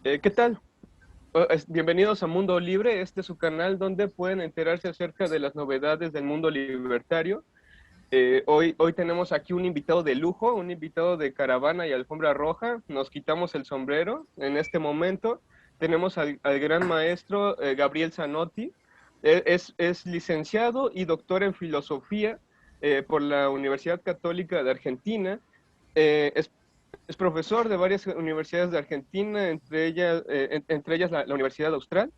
¿Qué tal? Bienvenidos a Mundo Libre. Este es su canal donde pueden enterarse acerca de las novedades del mundo libertario. Hoy tenemos aquí un invitado de lujo, un invitado de caravana y alfombra roja. Nos quitamos el sombrero. En este momento tenemos al gran maestro Gabriel Zanotti. Es licenciado y doctor en filosofía por la Universidad Católica de Argentina. Es profesor de varias universidades de Argentina, entre ellas la Universidad Austral,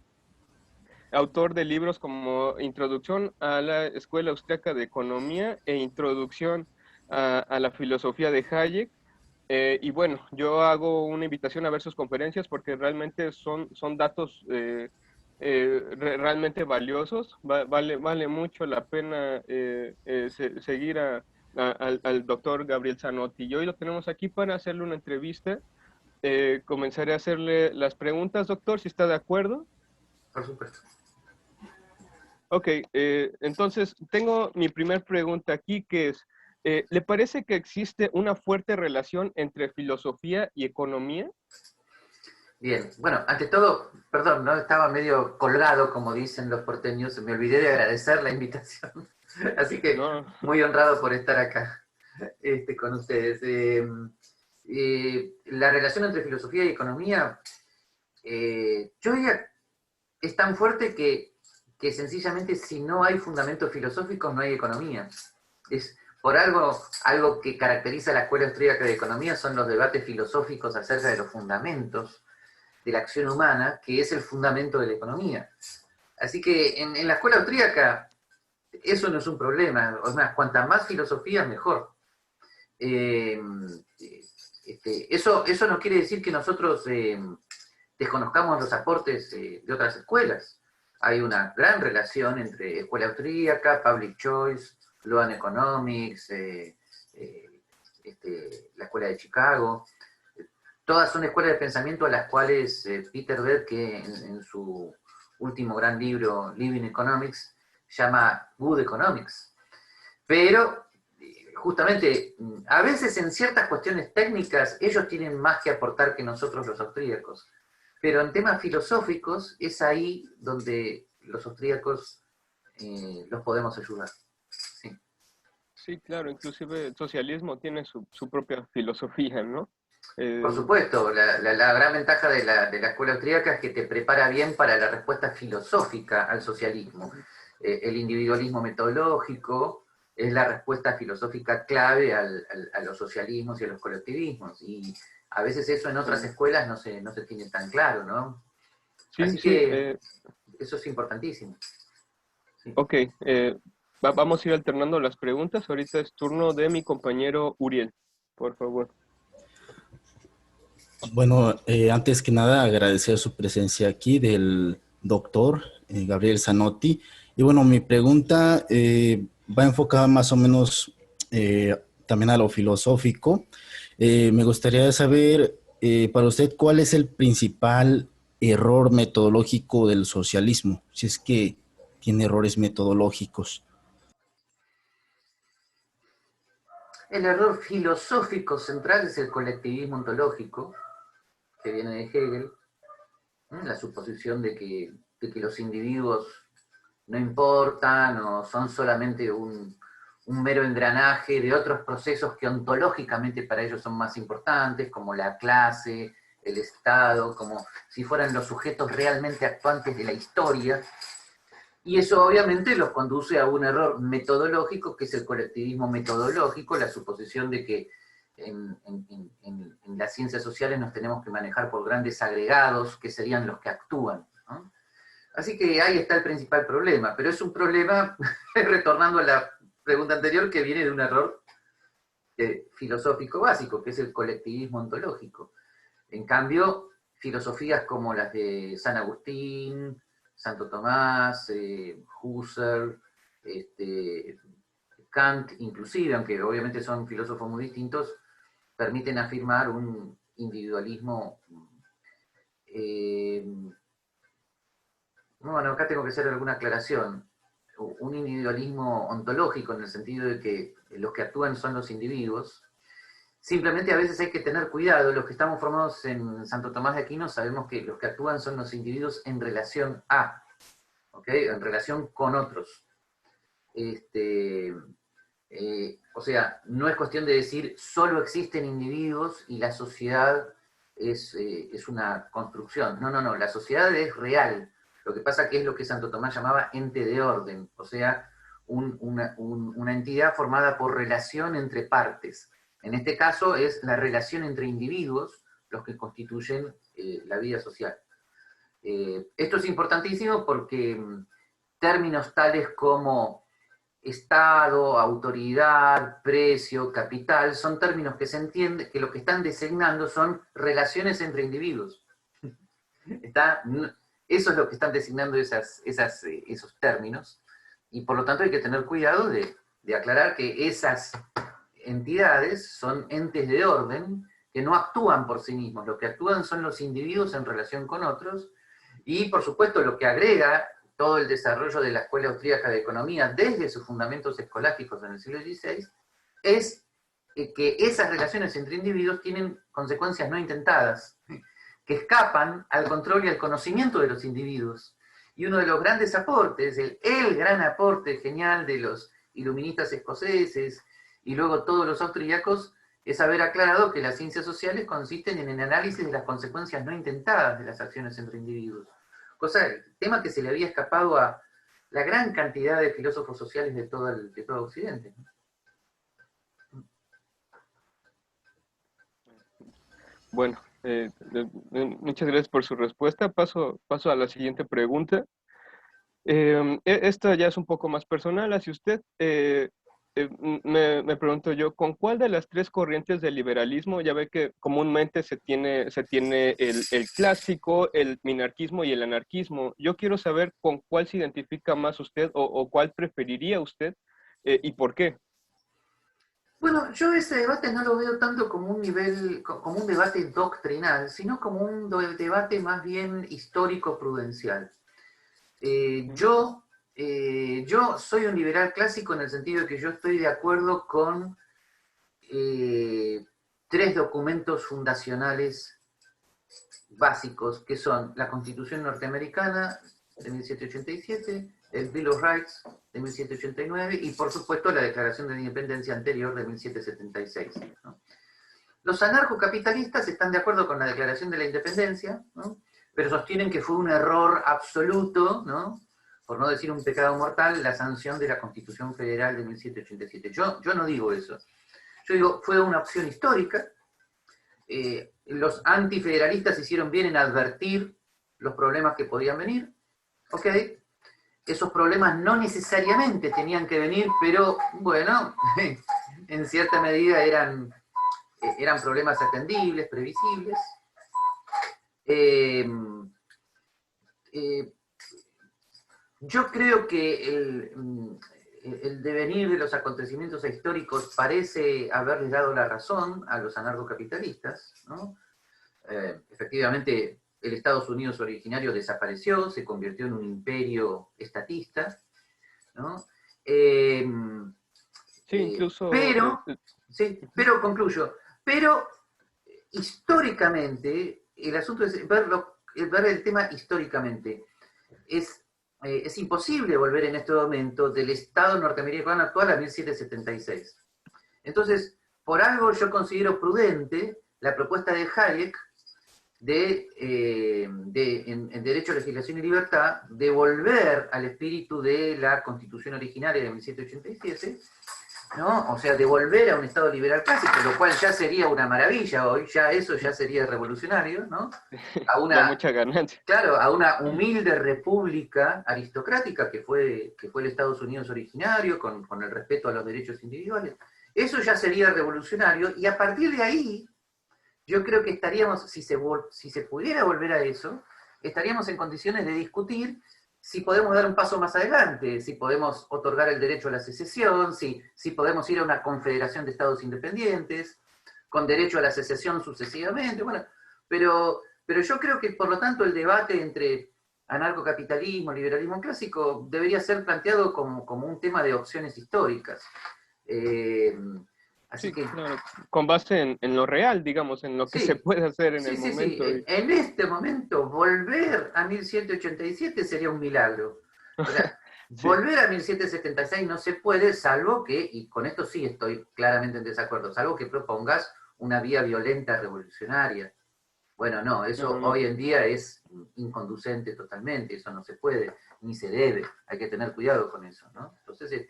autor de libros como Introducción a la Escuela Austriaca de Economía e Introducción a la Filosofía de Hayek. Y bueno, yo hago una invitación a ver sus conferencias porque realmente son datos realmente valiosos. Vale mucho la pena seguir al doctor Gabriel Zanotti. Y hoy lo tenemos aquí para hacerle una entrevista. Comenzaré a hacerle las preguntas, doctor, si está de acuerdo. Por supuesto. Ok, entonces tengo mi primer pregunta aquí, que es, ¿le parece que existe una fuerte relación entre filosofía y economía? Bien, bueno, ante todo, perdón, no estaba medio colgado, como dicen los porteños, me olvidé de agradecer la invitación, así que No, muy honrado por estar acá con ustedes. La relación entre filosofía y economía, yo diría, es tan fuerte que sencillamente si no hay fundamentos filosóficos no hay economía. Es por algo que caracteriza a la escuela austríaca de economía son los debates filosóficos acerca de los fundamentos de la acción humana, que es el fundamento de la economía. Así que en la escuela austríaca eso no es un problema. Es más, cuanta más filosofía, mejor. Eh, eso no quiere decir que nosotros desconozcamos los aportes de otras escuelas. Hay una gran relación entre escuela austríaca, public choice, law and economics, la escuela de Chicago. Todas son escuelas de pensamiento a las cuales Peter Beck, en su último gran libro, Living Economics, llama Good Economics. Pero, justamente, a veces en ciertas cuestiones técnicas, ellos tienen más que aportar que nosotros los austríacos. Pero en temas filosóficos, es ahí donde los austríacos los podemos ayudar. Sí. sí, claro, inclusive el socialismo tiene su propia filosofía, ¿no? Por Eh, supuesto, la gran ventaja de la escuela austríaca es que te prepara bien para la respuesta filosófica al socialismo. El individualismo metodológico es la respuesta filosófica clave a los socialismos y a los colectivismos. Y a veces eso en otras sí, escuelas no se tiene tan claro, ¿no? sí, Así sí, que eso es importantísimo. Sí. ok, vamos a ir alternando las preguntas. Ahorita es turno de mi compañero Uriel, por favor. Bueno, antes que nada agradecer su presencia aquí del doctor Gabriel Zanotti. Y bueno, mi pregunta va enfocada más o menos también a lo filosófico. Me gustaría saber para usted cuál es el principal error metodológico del socialismo, si es que tiene errores metodológicos. El error filosófico central es el colectivismo ontológico, que viene de Hegel, la suposición de que los individuos no importan o son solamente un mero engranaje de otros procesos que ontológicamente para ellos son más importantes, como la clase, el Estado, como si fueran los sujetos realmente actuantes de la historia. Y eso obviamente los conduce a un error metodológico, que es el colectivismo metodológico, la suposición de que en las ciencias sociales nos tenemos que manejar por grandes agregados que serían los que actúan, ¿no? Así que ahí está el principal problema, pero es un problema, retornando a la pregunta anterior, que viene de un error filosófico básico, que es el colectivismo ontológico. En cambio, filosofías como las de San Agustín, Santo Tomás, Husserl, Kant, inclusive, aunque obviamente son filósofos muy distintos, permiten afirmar un individualismo. eh, bueno, acá tengo que hacer alguna aclaración. Un individualismo ontológico, en el sentido de que los que actúan son los individuos, Simplemente a veces hay que tener cuidado. Los que estamos formados en Santo Tomás de Aquino sabemos que los que actúan son los individuos en relación a, ¿ok? En relación con otros. O sea, no es cuestión de decir solo existen individuos y la sociedad es una construcción. No, no, no, la sociedad es real. Lo que pasa que es lo que Santo Tomás llamaba ente de orden, o sea, una entidad formada por relación entre partes. En este caso es la relación entre individuos los que constituyen la vida social. Esto es importantísimo porque términos tales como Estado, autoridad, precio, capital, son términos que se entiende que lo que están designando son relaciones entre individuos. Eso es lo que están designando esos términos, y por lo tanto hay que tener cuidado de aclarar que esas entidades son entes de orden que no actúan por sí mismos, lo que actúan son los individuos en relación con otros, y por supuesto lo que agrega todo el desarrollo de la Escuela Austríaca de Economía desde sus fundamentos escolásticos en el siglo XVI, es que esas relaciones entre individuos tienen consecuencias no intentadas, que escapan al control y al conocimiento de los individuos. Y uno de los grandes aportes, el gran aporte genial de los iluministas escoceses y luego todos los austríacos, es haber aclarado que las ciencias sociales consisten en el análisis de las consecuencias no intentadas de las acciones entre individuos. Tema que se le había escapado a la gran cantidad de filósofos sociales de todo Occidente. Bueno, muchas gracias por su respuesta. Paso a la siguiente pregunta. Esta ya es un poco más personal hacia usted. Me pregunto yo, ¿con cuál de las tres corrientes del liberalismo? Ya ve que comúnmente se tiene el clásico, el minarquismo y el anarquismo. Yo quiero saber con cuál se identifica más usted o cuál preferiría usted y por qué. Bueno, yo ese debate no lo veo tanto como un debate doctrinal, sino como un debate más bien histórico-prudencial. Yo soy un liberal clásico en el sentido de que yo estoy de acuerdo con tres documentos fundacionales básicos, que son la Constitución norteamericana de 1787, el Bill of Rights de 1789 y por supuesto la Declaración de Independencia anterior de 1776, ¿no? Los anarcocapitalistas están de acuerdo con la Declaración de la Independencia, ¿no? Pero sostienen que fue un error absoluto, ¿no? Por no decir un pecado mortal, la sanción de la Constitución Federal de 1787. Yo no digo eso. Yo digo, fue una opción histórica. Los antifederalistas hicieron bien en advertir los problemas que podían venir. ¿Ok? Esos problemas no necesariamente tenían que venir, pero bueno, en cierta medida eran problemas atendibles, previsibles. Yo creo que el devenir de los acontecimientos históricos parece haberles dado la razón a los anarcocapitalistas, ¿no? Efectivamente, el Estados Unidos originario desapareció, se convirtió en un imperio estatista, ¿no? Sí, incluso... pero concluyo, pero históricamente, el asunto es ver el tema históricamente. Es imposible volver en este momento del Estado norteamericano actual a 1776. Entonces, por algo yo considero prudente la propuesta de Hayek en Derecho, Legislación y Libertad de volver al espíritu de la Constitución originaria de 1787, ¿no? O sea, de volver a un Estado liberal clásico, lo cual ya sería una maravilla hoy, eso ya sería revolucionario, ¿no? Mucha ganancia. Claro, a una humilde república aristocrática que fue el Estados Unidos originario, con el respeto a los derechos individuales. Eso ya sería revolucionario, y a partir de ahí, yo creo que estaríamos, si se pudiera volver a eso, estaríamos en condiciones de discutir si podemos dar un paso más adelante, si podemos otorgar el derecho a la secesión, si podemos ir a una confederación de estados independientes, con derecho a la secesión sucesivamente, bueno, pero yo creo que, por lo tanto, el debate entre anarcocapitalismo, liberalismo clásico, debería ser planteado como un tema de opciones históricas. Así Sí, que, claro, con base en lo real, digamos, en lo que se sí, puede hacer en el sí. momento. En este momento, volver a 1187 sería un milagro. Ahora, Sí. volver a 1776 no se puede, salvo que, y con esto sí estoy claramente en desacuerdo, salvo que propongas una vía violenta revolucionaria. Bueno, no, eso No, no. hoy en día es inconducente totalmente, eso no se puede, ni se debe, hay que tener cuidado con eso, ¿no? Entonces,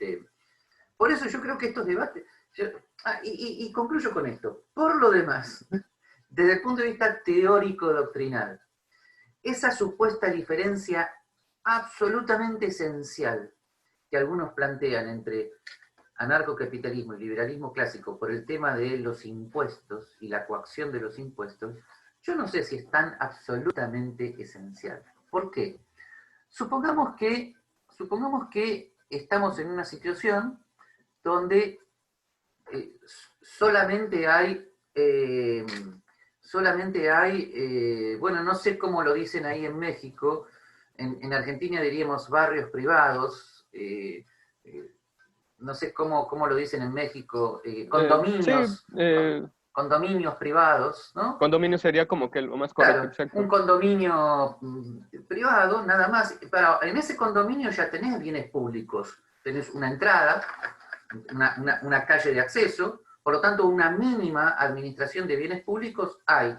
por eso yo creo que estos debates, y concluyo con esto, por lo demás, desde el punto de vista teórico-doctrinal, esa supuesta diferencia absolutamente esencial que algunos plantean entre anarcocapitalismo y liberalismo clásico por el tema de los impuestos y la coacción de los impuestos, yo no sé si es tan absolutamente esencial. ¿Por qué? Supongamos que, supongamos que estamos en una situación donde eh, solamente hay, bueno, no sé cómo lo dicen ahí en México, en Argentina diríamos barrios privados, no sé cómo lo dicen en México, Sí, condominios privados, ¿no? condominio sería como que lo más correcto, Claro, un exacto. condominio privado, nada más, pero en ese condominio ya tenés bienes públicos, tenés una entrada, una calle de acceso, por lo tanto una mínima administración de bienes públicos hay.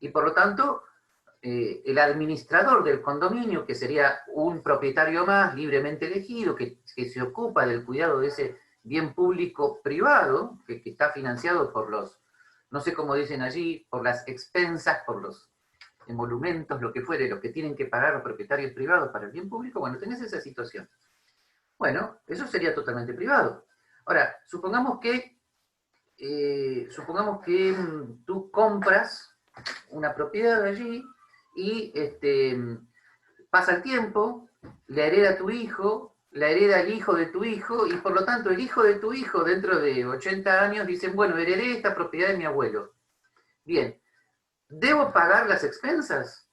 Y por lo tanto, el administrador del condominio, que sería un propietario más libremente elegido, que se ocupa del cuidado de ese bien público privado, que está financiado por los, no sé cómo dicen allí, por las expensas, por los emolumentos, lo que fuere, lo que tienen que pagar los propietarios privados para el bien público, bueno, tenés esa situación. Bueno, eso sería totalmente privado. Ahora, supongamos que tú compras una propiedad allí y pasa el tiempo, la hereda tu hijo, la hereda el hijo de tu hijo, y por lo tanto el hijo de tu hijo dentro de 80 años dicen, bueno, heredé esta propiedad de mi abuelo. Bien, ¿debo pagar las expensas?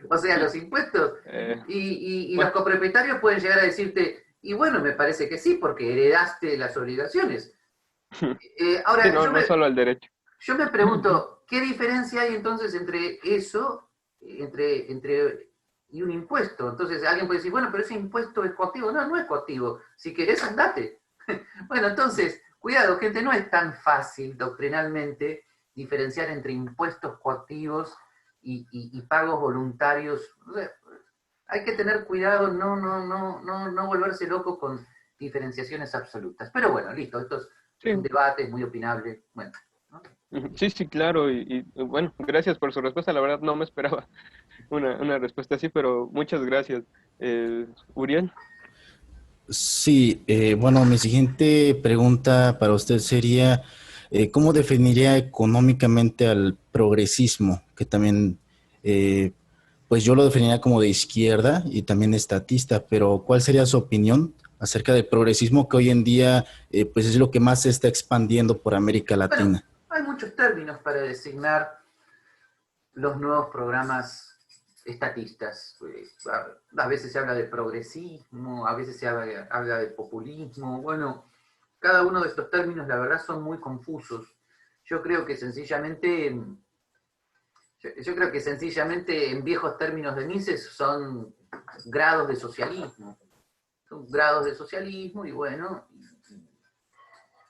O sea, los impuestos. Eh, Y los bueno, copropietarios pueden llegar a decirte, y bueno, me parece que sí, porque heredaste las obligaciones. sí, Ahora, no, no solo el derecho. yo me pregunto, ¿qué diferencia hay entonces entre eso y un impuesto? Entonces alguien puede decir, bueno, pero ese impuesto es coactivo. No, no es coactivo. Si querés, andate. Bueno, entonces, cuidado, gente, no es tan fácil doctrinalmente diferenciar entre impuestos coactivos y pagos voluntarios. O sea, hay que tener cuidado, no volverse loco con diferenciaciones absolutas. Pero bueno, listo, esto es un Sí, debate, es muy opinable. Bueno, ¿no? sí, sí, claro. Bueno, gracias por su respuesta. La verdad no me esperaba una respuesta así, pero muchas gracias. Uriel. Sí, bueno, mi siguiente pregunta para usted sería, ¿cómo definiría económicamente al progresismo? Que también, eh, pues yo lo definiría como de izquierda y también estatista, pero ¿cuál sería su opinión acerca del progresismo que hoy en día, pues es lo que más se está expandiendo por América Bueno, Latina? hay muchos términos para designar los nuevos programas estatistas. A veces se habla de progresismo, a veces se habla de populismo. Bueno, cada uno de estos términos, la verdad, son muy confusos. Yo creo que sencillamente, yo creo que sencillamente en viejos términos de Mises son grados de socialismo. Son grados de socialismo y bueno,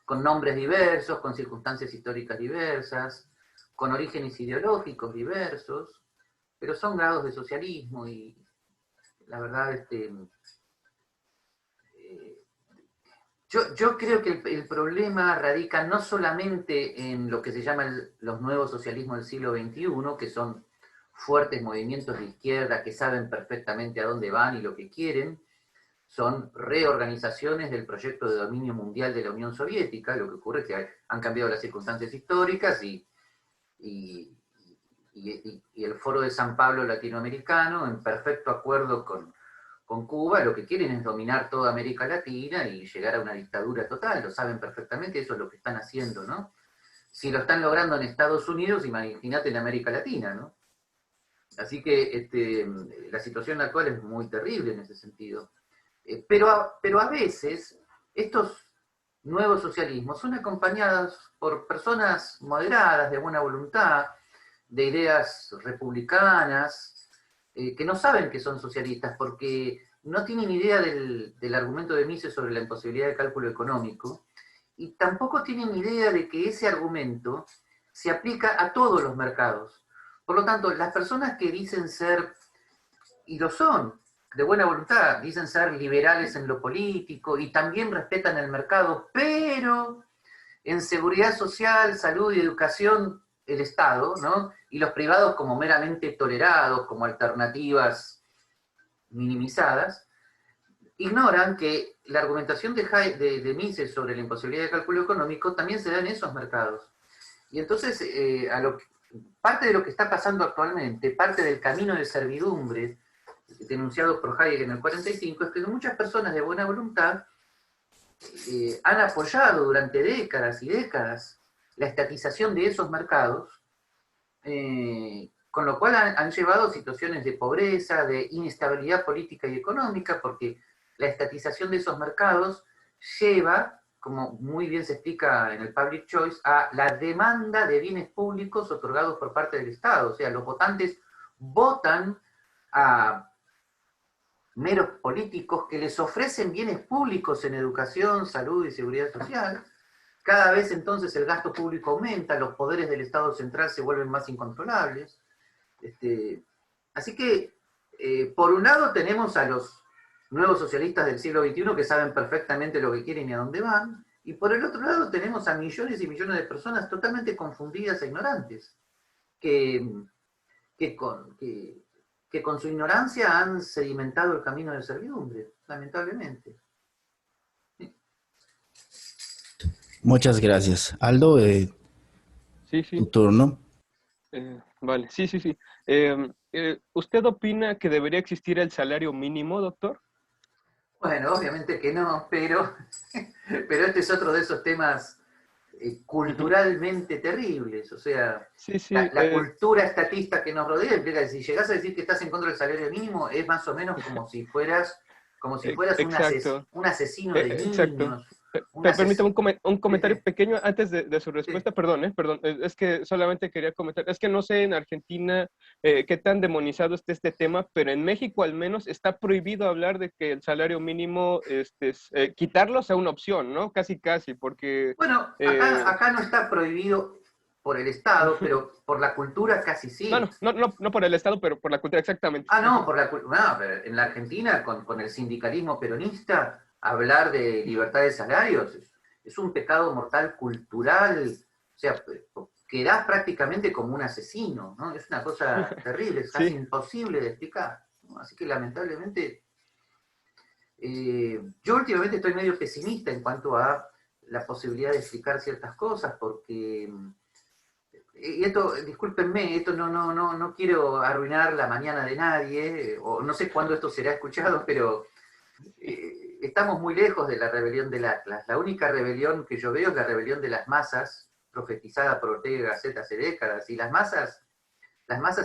con nombres diversos, con circunstancias históricas diversas, con orígenes ideológicos diversos, pero son grados de socialismo y la verdad, yo creo que el problema radica no solamente en lo que se llama los nuevos socialismos del siglo XXI, que son fuertes movimientos de izquierda que saben perfectamente a dónde van y lo que quieren, son reorganizaciones del proyecto de dominio mundial de la Unión Soviética. Lo que ocurre es que han cambiado las circunstancias históricas y, y el Foro de San Pablo latinoamericano, en perfecto acuerdo con Cuba, lo que quieren es dominar toda América Latina y llegar a una dictadura total. Lo saben perfectamente, eso es lo que están haciendo, ¿no? Si lo están logrando en Estados Unidos, imagínate en América Latina, ¿no? Así que la situación actual es muy terrible en ese sentido. Pero a veces estos nuevos socialismos son acompañados por personas moderadas, de buena voluntad, de ideas republicanas, que no saben que son socialistas porque no tienen idea del argumento de Mises sobre la imposibilidad de cálculo económico, y tampoco tienen idea de que ese argumento se aplica a todos los mercados. Por lo tanto, las personas que dicen ser, y lo son, de buena voluntad, dicen ser liberales en lo político y también respetan el mercado, pero en seguridad social, salud y educación, el Estado, ¿no? Y los privados como meramente tolerados, como alternativas minimizadas, ignoran que la argumentación de Mises sobre la imposibilidad de cálculo económico también se da en esos mercados. Y entonces, parte de lo que está pasando actualmente, parte del camino de servidumbre denunciado por Hayek en el 45, es que muchas personas de buena voluntad han apoyado durante décadas y décadas la estatización de esos mercados, con lo cual han llevado a situaciones de pobreza, de inestabilidad política y económica, porque la estatización de esos mercados lleva, como muy bien se explica en el Public Choice, a la demanda de bienes públicos otorgados por parte del Estado. O sea, los votantes votan a meros políticos que les ofrecen bienes públicos en educación, salud y seguridad social. Cada vez entonces el gasto público aumenta, los poderes del Estado central se vuelven más incontrolables. Así que, por un lado tenemos a los nuevos socialistas del siglo XXI que saben perfectamente lo que quieren y a dónde van, y por el otro lado tenemos a millones y millones de personas totalmente confundidas e ignorantes, que con su ignorancia han sedimentado el camino de servidumbre, lamentablemente. Muchas gracias. Aldo, Sí, tu sí. turno. Vale, sí, sí, sí. ¿Usted opina que debería existir el salario mínimo, doctor? Bueno, obviamente que no, pero este es otro de esos temas Ujú. culturalmente terribles. O sea, Sí, sí, la cultura estatista que nos rodea implica que si llegás a decir que estás en contra del salario mínimo, es más o menos como si fueras exacto. un asesino de Exacto. niños, un Permítame asesino. un Sí, comentario sí, pequeño antes de su sí. respuesta. Perdón, perdón. Es que solamente quería comentar. Es que no sé en Argentina qué tan demonizado está este tema, pero en México al menos está prohibido hablar de que el salario mínimo, quitarlo sea una opción, ¿no? Casi, casi, porque... Bueno, eh, acá no está prohibido por el Estado, pero por la cultura casi no, sí. no, no, no, no por el Estado, pero por la cultura, exactamente. Ah, no, por la cultura. No, pero en la Argentina, con el sindicalismo peronista, hablar de libertad de salarios es un pecado mortal cultural. O sea, quedás prácticamente como un asesino, ¿no? Es una cosa terrible, es casi Sí, imposible de explicar, ¿no? Así que lamentablemente, yo últimamente estoy medio pesimista en cuanto a la posibilidad de explicar ciertas cosas, porque y esto, discúlpenme, esto no quiero arruinar la mañana de nadie, o no sé cuándo esto será escuchado, pero estamos muy lejos de la rebelión del Atlas. La única rebelión que yo veo es la rebelión de las masas, profetizada por Ortega y Gasset hace décadas, y las masas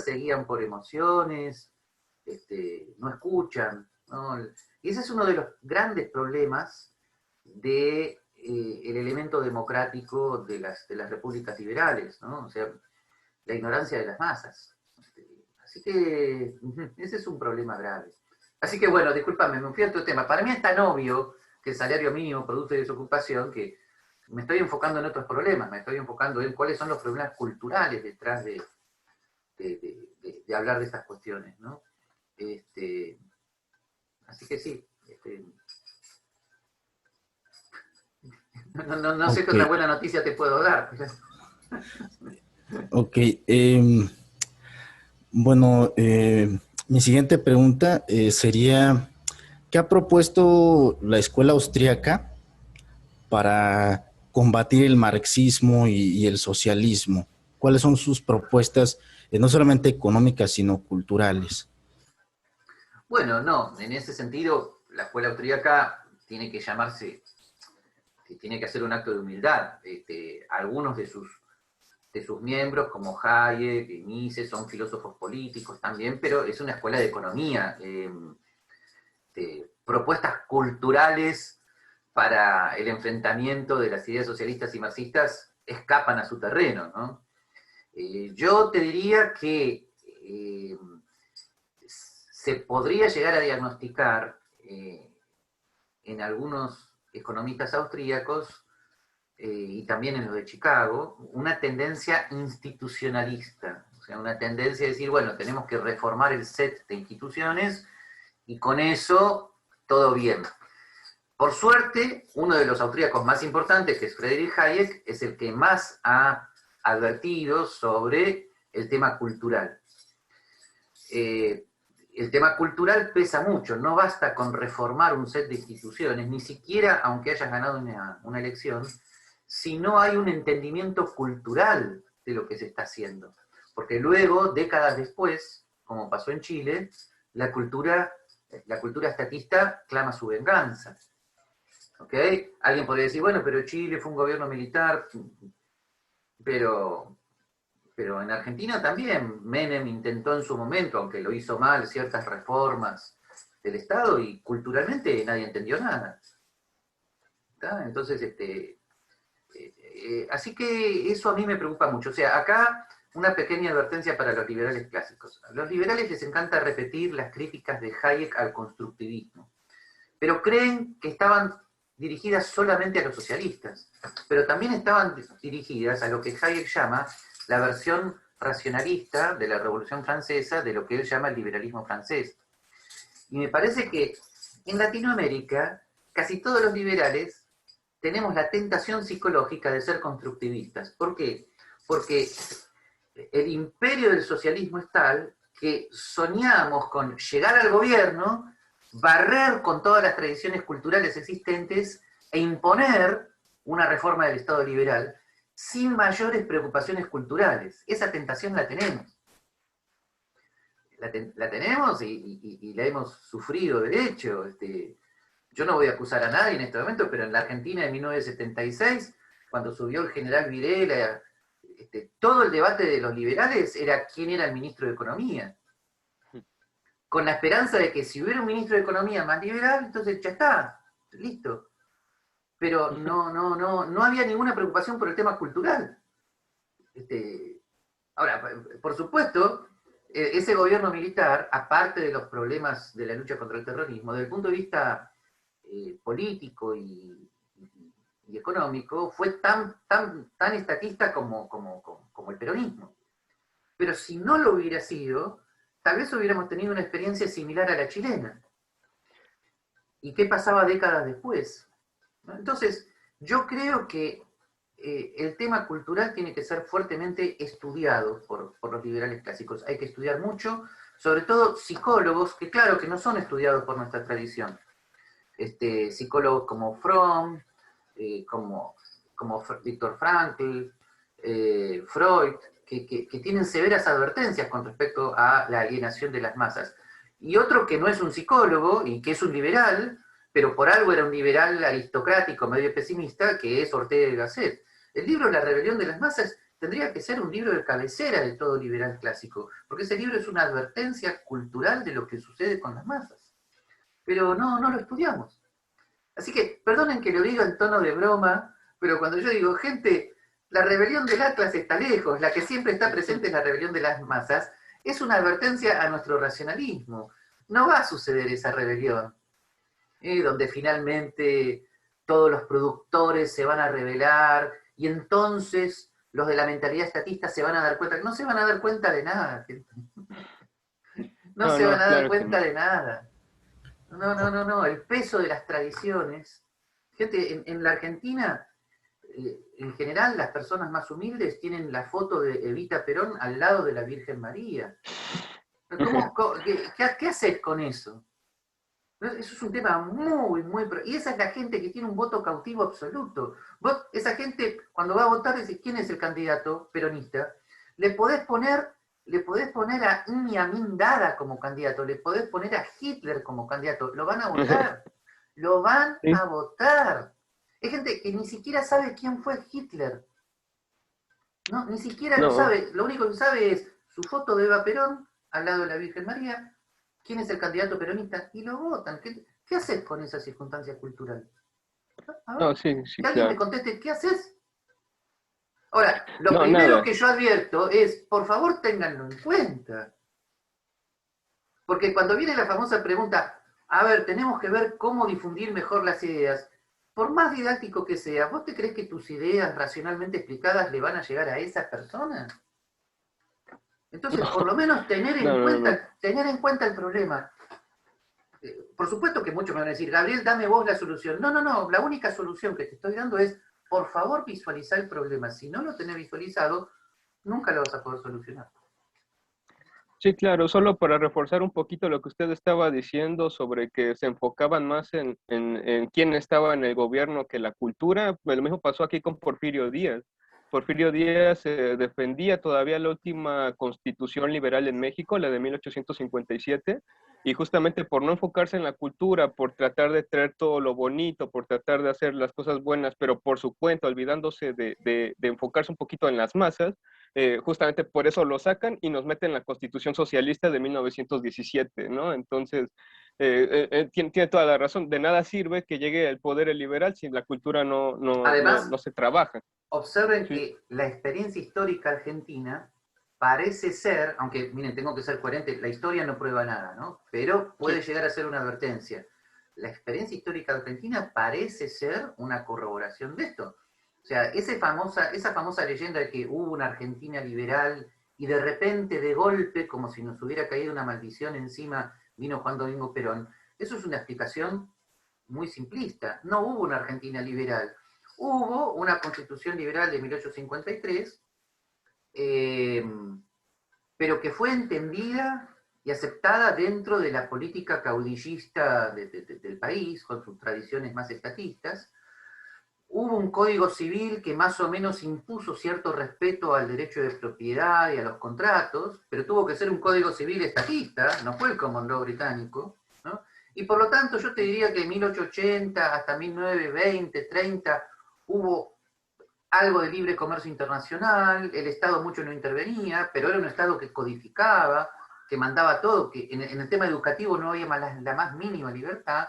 se guían por emociones, no escuchan, ¿no? Y ese es uno de los grandes problemas de el elemento democrático de las repúblicas liberales, ¿no? O sea, la ignorancia de las masas. Así que ese es un problema grave. Así que bueno, discúlpame, me fui a otro tema. Para mí es tan obvio que el salario mínimo produce desocupación que me estoy enfocando en otros problemas, me estoy enfocando en cuáles son los problemas culturales detrás de hablar de estas cuestiones, ¿no? Así que sí, no sé qué Ok, otra buena noticia te puedo dar. ok. Bueno, mi siguiente pregunta sería, ¿qué ha propuesto la escuela austríaca para combatir el marxismo y el socialismo? ¿Cuáles son sus propuestas, no solamente económicas, sino culturales? Bueno, no, en ese sentido, la escuela austríaca tiene que llamarse, tiene que hacer un acto de humildad. Algunos de sus miembros, como Hayek y Mises, son filósofos políticos también, pero es una escuela de economía. Propuestas culturales para el enfrentamiento de las ideas socialistas y marxistas escapan a su terreno, ¿no? Yo te diría que se podría llegar a diagnosticar en algunos economistas austríacos y también en los de Chicago, una tendencia institucionalista, o sea, una tendencia a decir, bueno, tenemos que reformar el set de instituciones y con eso todo bien. Por suerte, uno de los austríacos más importantes, que es Friedrich Hayek, es el que más ha advertido sobre el tema cultural. El tema cultural pesa mucho, no basta con reformar un set de instituciones, ni siquiera aunque hayas ganado una elección, si no hay un entendimiento cultural de lo que se está haciendo. Porque luego, décadas después, como pasó en Chile, la cultura estatista clama su venganza. ¿Okay? Alguien podría decir, bueno, pero Chile fue un gobierno militar, pero en Argentina también Menem intentó en su momento, aunque lo hizo mal, ciertas reformas del Estado y culturalmente nadie entendió nada. ¿Está? Entonces, así que eso a mí me preocupa mucho. O sea, acá una pequeña advertencia para los liberales clásicos. A los liberales les encanta repetir las críticas de Hayek al constructivismo, pero creen que estaban dirigidas solamente a los socialistas, pero también estaban dirigidas a lo que Hayek llama la versión racionalista de la Revolución Francesa, de lo que él llama el liberalismo francés. Y me parece que en Latinoamérica casi todos los liberales tenemos la tentación psicológica de ser constructivistas. ¿Por qué? Porque el imperio del socialismo es tal que soñamos con llegar al gobierno, barrer con todas las tradiciones culturales existentes e imponer una reforma del Estado liberal sin mayores preocupaciones culturales. Esa tentación la tenemos. La tenemos y la hemos sufrido, de hecho. Yo no voy a acusar a nadie en este momento, pero en la Argentina de 1976, cuando subió el general Videla, todo el debate de los liberales era quién era el ministro de Economía. Con la esperanza de que si hubiera un ministro de Economía más liberal, entonces ya está, listo. Pero no había ninguna preocupación por el tema cultural. Ahora, por supuesto, ese gobierno militar, aparte de los problemas de la lucha contra el terrorismo, desde el punto de vista político y económico, fue tan estatista como el peronismo. Pero si no lo hubiera sido, tal vez hubiéramos tenido una experiencia similar a la chilena. ¿Y qué pasaba décadas después? ¿No? Entonces, yo creo que el tema cultural tiene que ser fuertemente estudiado por los liberales clásicos. Hay que estudiar mucho, sobre todo psicólogos, que claro que no son estudiados por nuestra tradición. Psicólogos como Fromm, como Viktor Frankl, Freud, que tienen severas advertencias con respecto a la alienación de las masas. Y otro que no es un psicólogo y que es un liberal, pero por algo era un liberal aristocrático, medio pesimista, que es Ortega y Gasset. El libro La rebelión de las masas tendría que ser un libro de cabecera de todo liberal clásico, porque ese libro es una advertencia cultural de lo que sucede con las masas. Pero no lo estudiamos. Así que, perdonen que lo diga en tono de broma, pero cuando yo digo, gente, la rebelión del Atlas está lejos, la que siempre está presente es la rebelión de las masas, es una advertencia a nuestro racionalismo. No va a suceder esa rebelión, donde finalmente todos los productores se van a rebelar y entonces los de la mentalidad estatista se van a dar cuenta. No se van a dar cuenta de nada, gente. No se van a dar cuenta de nada. No. El peso de las tradiciones. Gente, en la Argentina, en general, las personas más humildes tienen la foto de Evita Perón al lado de la Virgen María. ¿Qué haces con eso? Eso es un tema muy... Y esa es la gente que tiene un voto cautivo absoluto. Esa gente, cuando va a votar, dice, ¿quién es el candidato peronista? Le podés poner a Idi Amin Dada como candidato, le podés poner a Hitler como candidato, lo van a votar. Lo van a votar. Hay gente que ni siquiera sabe quién fue Hitler. No, ni siquiera lo sabe. Lo único que sabe es su foto de Eva Perón al lado de la Virgen María, quién es el candidato peronista, y lo votan. ¿Qué haces con esa circunstancia cultural? A ver, No, sí, sí, que alguien me claro. conteste, ¿qué haces? Ahora, lo No, primero nada. que yo advierto es, por favor, ténganlo en cuenta. Porque cuando viene la famosa pregunta, a ver, tenemos que ver cómo difundir mejor las ideas, por más didáctico que sea, ¿vos te crees que tus ideas racionalmente explicadas le van a llegar a esas personas? Entonces, por lo menos No, no, no. tener en cuenta el problema. Por supuesto que muchos me van a decir, Gabriel, dame vos la solución. No, no, no, la única solución que te estoy dando es, por favor, visualizar el problema. Si no lo tenés visualizado, nunca lo vas a poder solucionar. Sí, claro, solo para reforzar un poquito lo que usted estaba diciendo sobre que se enfocaban más en quién estaba en el gobierno que la cultura, pues lo mismo pasó aquí con Porfirio Díaz. Porfirio Díaz defendía todavía la última constitución liberal en México, la de 1857, y justamente por no enfocarse en la cultura, por tratar de traer todo lo bonito, por tratar de hacer las cosas buenas, pero por su cuenta, olvidándose de enfocarse un poquito en las masas, justamente por eso lo sacan y nos meten en la Constitución Socialista de 1917, ¿no? Entonces, tiene toda la razón. De nada sirve que llegue el poder liberal si la cultura Además, no se trabaja. observen Sí, que la experiencia histórica argentina parece ser, aunque miren, tengo que ser coherente, la historia no prueba nada, ¿no? Pero sí, puede llegar a ser una advertencia. La experiencia histórica argentina parece ser una corroboración de esto. O sea, esa famosa leyenda de que hubo una Argentina liberal y de repente, de golpe, como si nos hubiera caído una maldición encima, vino Juan Domingo Perón, eso es una explicación muy simplista. No hubo una Argentina liberal. Hubo una constitución liberal de 1853, eh, pero que fue entendida y aceptada dentro de la política caudillista del país, con sus tradiciones más estatistas. Hubo un código civil que más o menos impuso cierto respeto al derecho de propiedad y a los contratos, pero tuvo que ser un código civil estatista, no fue el common law británico, ¿no? Y por lo tanto yo te diría que en 1880 hasta 1920, 30, hubo algo de libre comercio internacional, el Estado mucho no intervenía, pero era un Estado que codificaba, que mandaba todo, que en el tema educativo no había la más mínima libertad.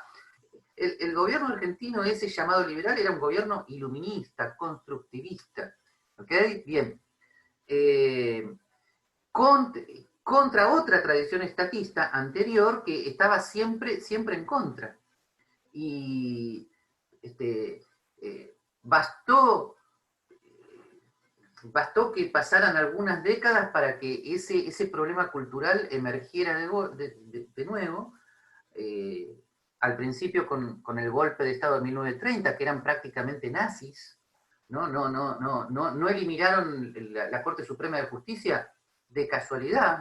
El gobierno argentino, ese llamado liberal, era un gobierno iluminista, constructivista. ¿Ok? Bien. Eh, con, contra otra tradición estatista anterior que estaba siempre en contra. Y bastó que pasaran algunas décadas para que ese problema cultural emergiera de nuevo, eh, al principio con el golpe de Estado de 1930, que eran prácticamente nazis, no eliminaron la Corte Suprema de Justicia de casualidad,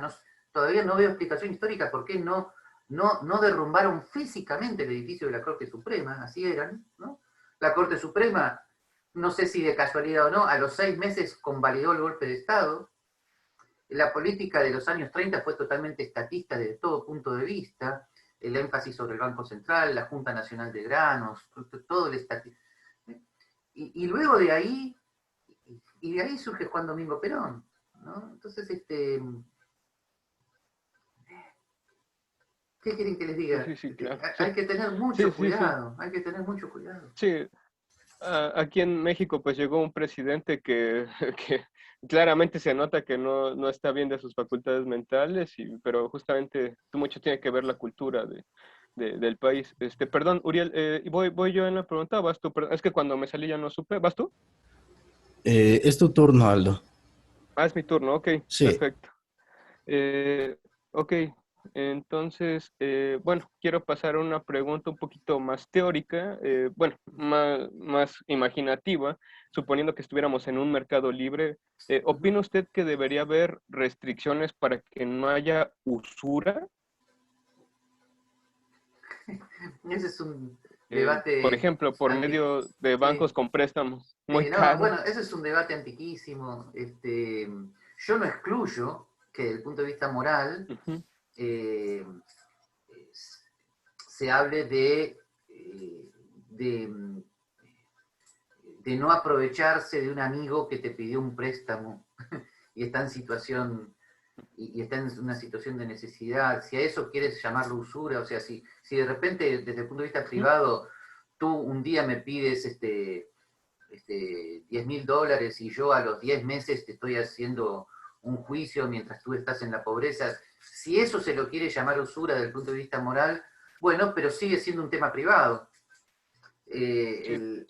todavía no veo explicación histórica por qué no derrumbaron físicamente el edificio de la Corte Suprema, así eran, ¿no? La Corte Suprema, no sé si de casualidad o no, a los 6 meses convalidó el golpe de Estado. La política de los años 30 fue totalmente estatista desde todo punto de vista, el énfasis sobre el Banco Central, la Junta Nacional de Granos, todo el estatismo. Y luego de ahí surge Juan Domingo Perón, ¿no? Entonces, ¿qué quieren que les sí, diga? sí, sí, claro. Sí, Hay que tener sí, mucho sí, sí. cuidado, hay que tener mucho cuidado. Sí, aquí en México pues llegó un presidente que, que claramente se nota que no está bien de sus facultades mentales, pero justamente mucho tiene que ver la cultura del país. Perdón, Uriel, y voy yo en la pregunta, ¿vas tú? Perdón, es que cuando me salí ya no supe, ¿vas tú? Es tu turno, Aldo. Ah, es mi turno, ok, Sí. perfecto. Ok, entonces, bueno, quiero pasar a una pregunta un poquito más teórica, bueno, más imaginativa, suponiendo que estuviéramos en un mercado libre. ¿Opina usted que debería haber restricciones para que no haya usura? Ese es un Por debate ejemplo, por anti... medio de Sí, bancos con préstamos muy sí, no, caros. bueno, ese es un debate antiquísimo. Yo no excluyo que desde el punto de vista moral Ujú. eh, se hable de, de no aprovecharse de un amigo que te pidió un préstamo y está en situación y está en una situación de necesidad. Si a eso quieres llamarlo usura, o sea, si de repente desde el punto de vista privado tú un día me pides $10.000 y yo a los 10 meses te estoy haciendo un juicio mientras tú estás en la pobreza. Si eso se lo quiere llamar usura desde el punto de vista moral, bueno, pero sigue siendo un tema privado. El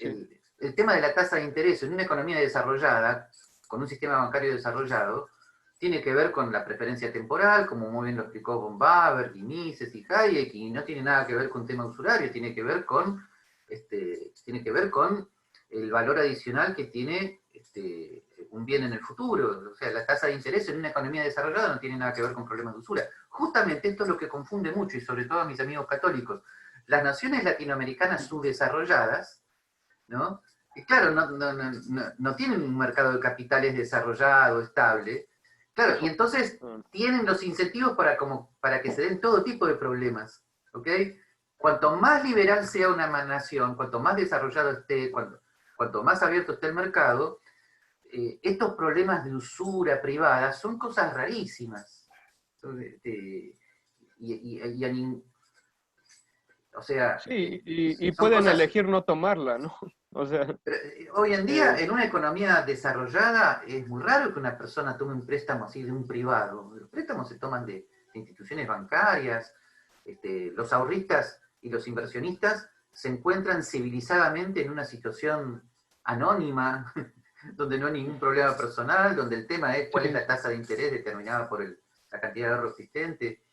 tema de la tasa de interés en una economía desarrollada, con un sistema bancario desarrollado, tiene que ver con la preferencia temporal, como muy bien lo explicó von Baber, y Mises y Hayek, y no tiene nada que ver con tema usurario, tiene que ver con el valor adicional que tiene un bien en el futuro. O sea, la tasa de interés en una economía desarrollada no tiene nada que ver con problemas de usura. Justamente esto es lo que confunde mucho, y sobre todo a mis amigos católicos. Las naciones latinoamericanas subdesarrolladas, ¿no? Y claro, no tienen un mercado de capitales desarrollado, estable. Claro, y entonces tienen los incentivos para que se den todo tipo de problemas, ¿ok? Cuanto más liberal sea una nación, cuanto más desarrollado esté, cuanto más abierto esté el mercado, estos problemas de usura privada son cosas rarísimas. O sea, Sí, y son pueden cosas... elegir no tomarla, ¿no? O sea, Pero, hoy en día, en una economía desarrollada, es muy raro que una persona tome un préstamo así de un privado. Los préstamos se toman de instituciones bancarias. Los ahorristas y los inversionistas se encuentran civilizadamente en una situación anónima, donde no hay ningún problema personal, donde el tema es cuál es la tasa de interés determinada por la cantidad de ahorro existente.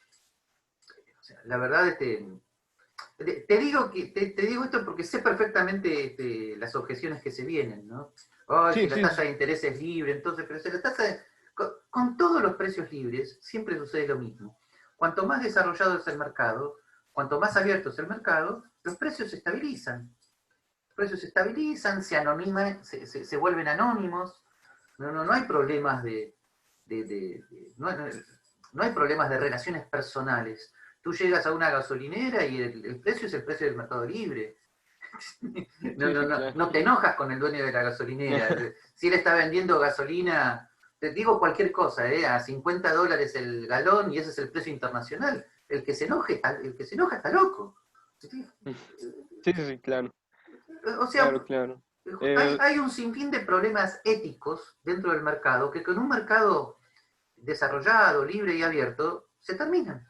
O sea, la verdad, te digo esto porque sé perfectamente las objeciones que se vienen, ¿no? Oh, si sí, la sí, tasa de interés es libre, entonces, pero si la con todos los precios libres siempre sucede lo mismo. Cuanto más desarrollado es el mercado, cuanto más abierto es el mercado, los precios se estabilizan. Los precios se estabilizan, se anoniman, se vuelven anónimos. No hay problemas no hay problemas de relaciones personales. Tú llegas a una gasolinera y el precio es el precio del mercado libre. sí, claro. No te enojas con el dueño de la gasolinera. Si él está vendiendo gasolina, te digo cualquier cosa, a $50 el galón y ese es el precio internacional. El que se enoja está loco. Sí, sí, sí, claro, O sea, claro, claro. hay un sinfín de problemas éticos dentro del mercado que con un mercado desarrollado, libre y abierto, se terminan.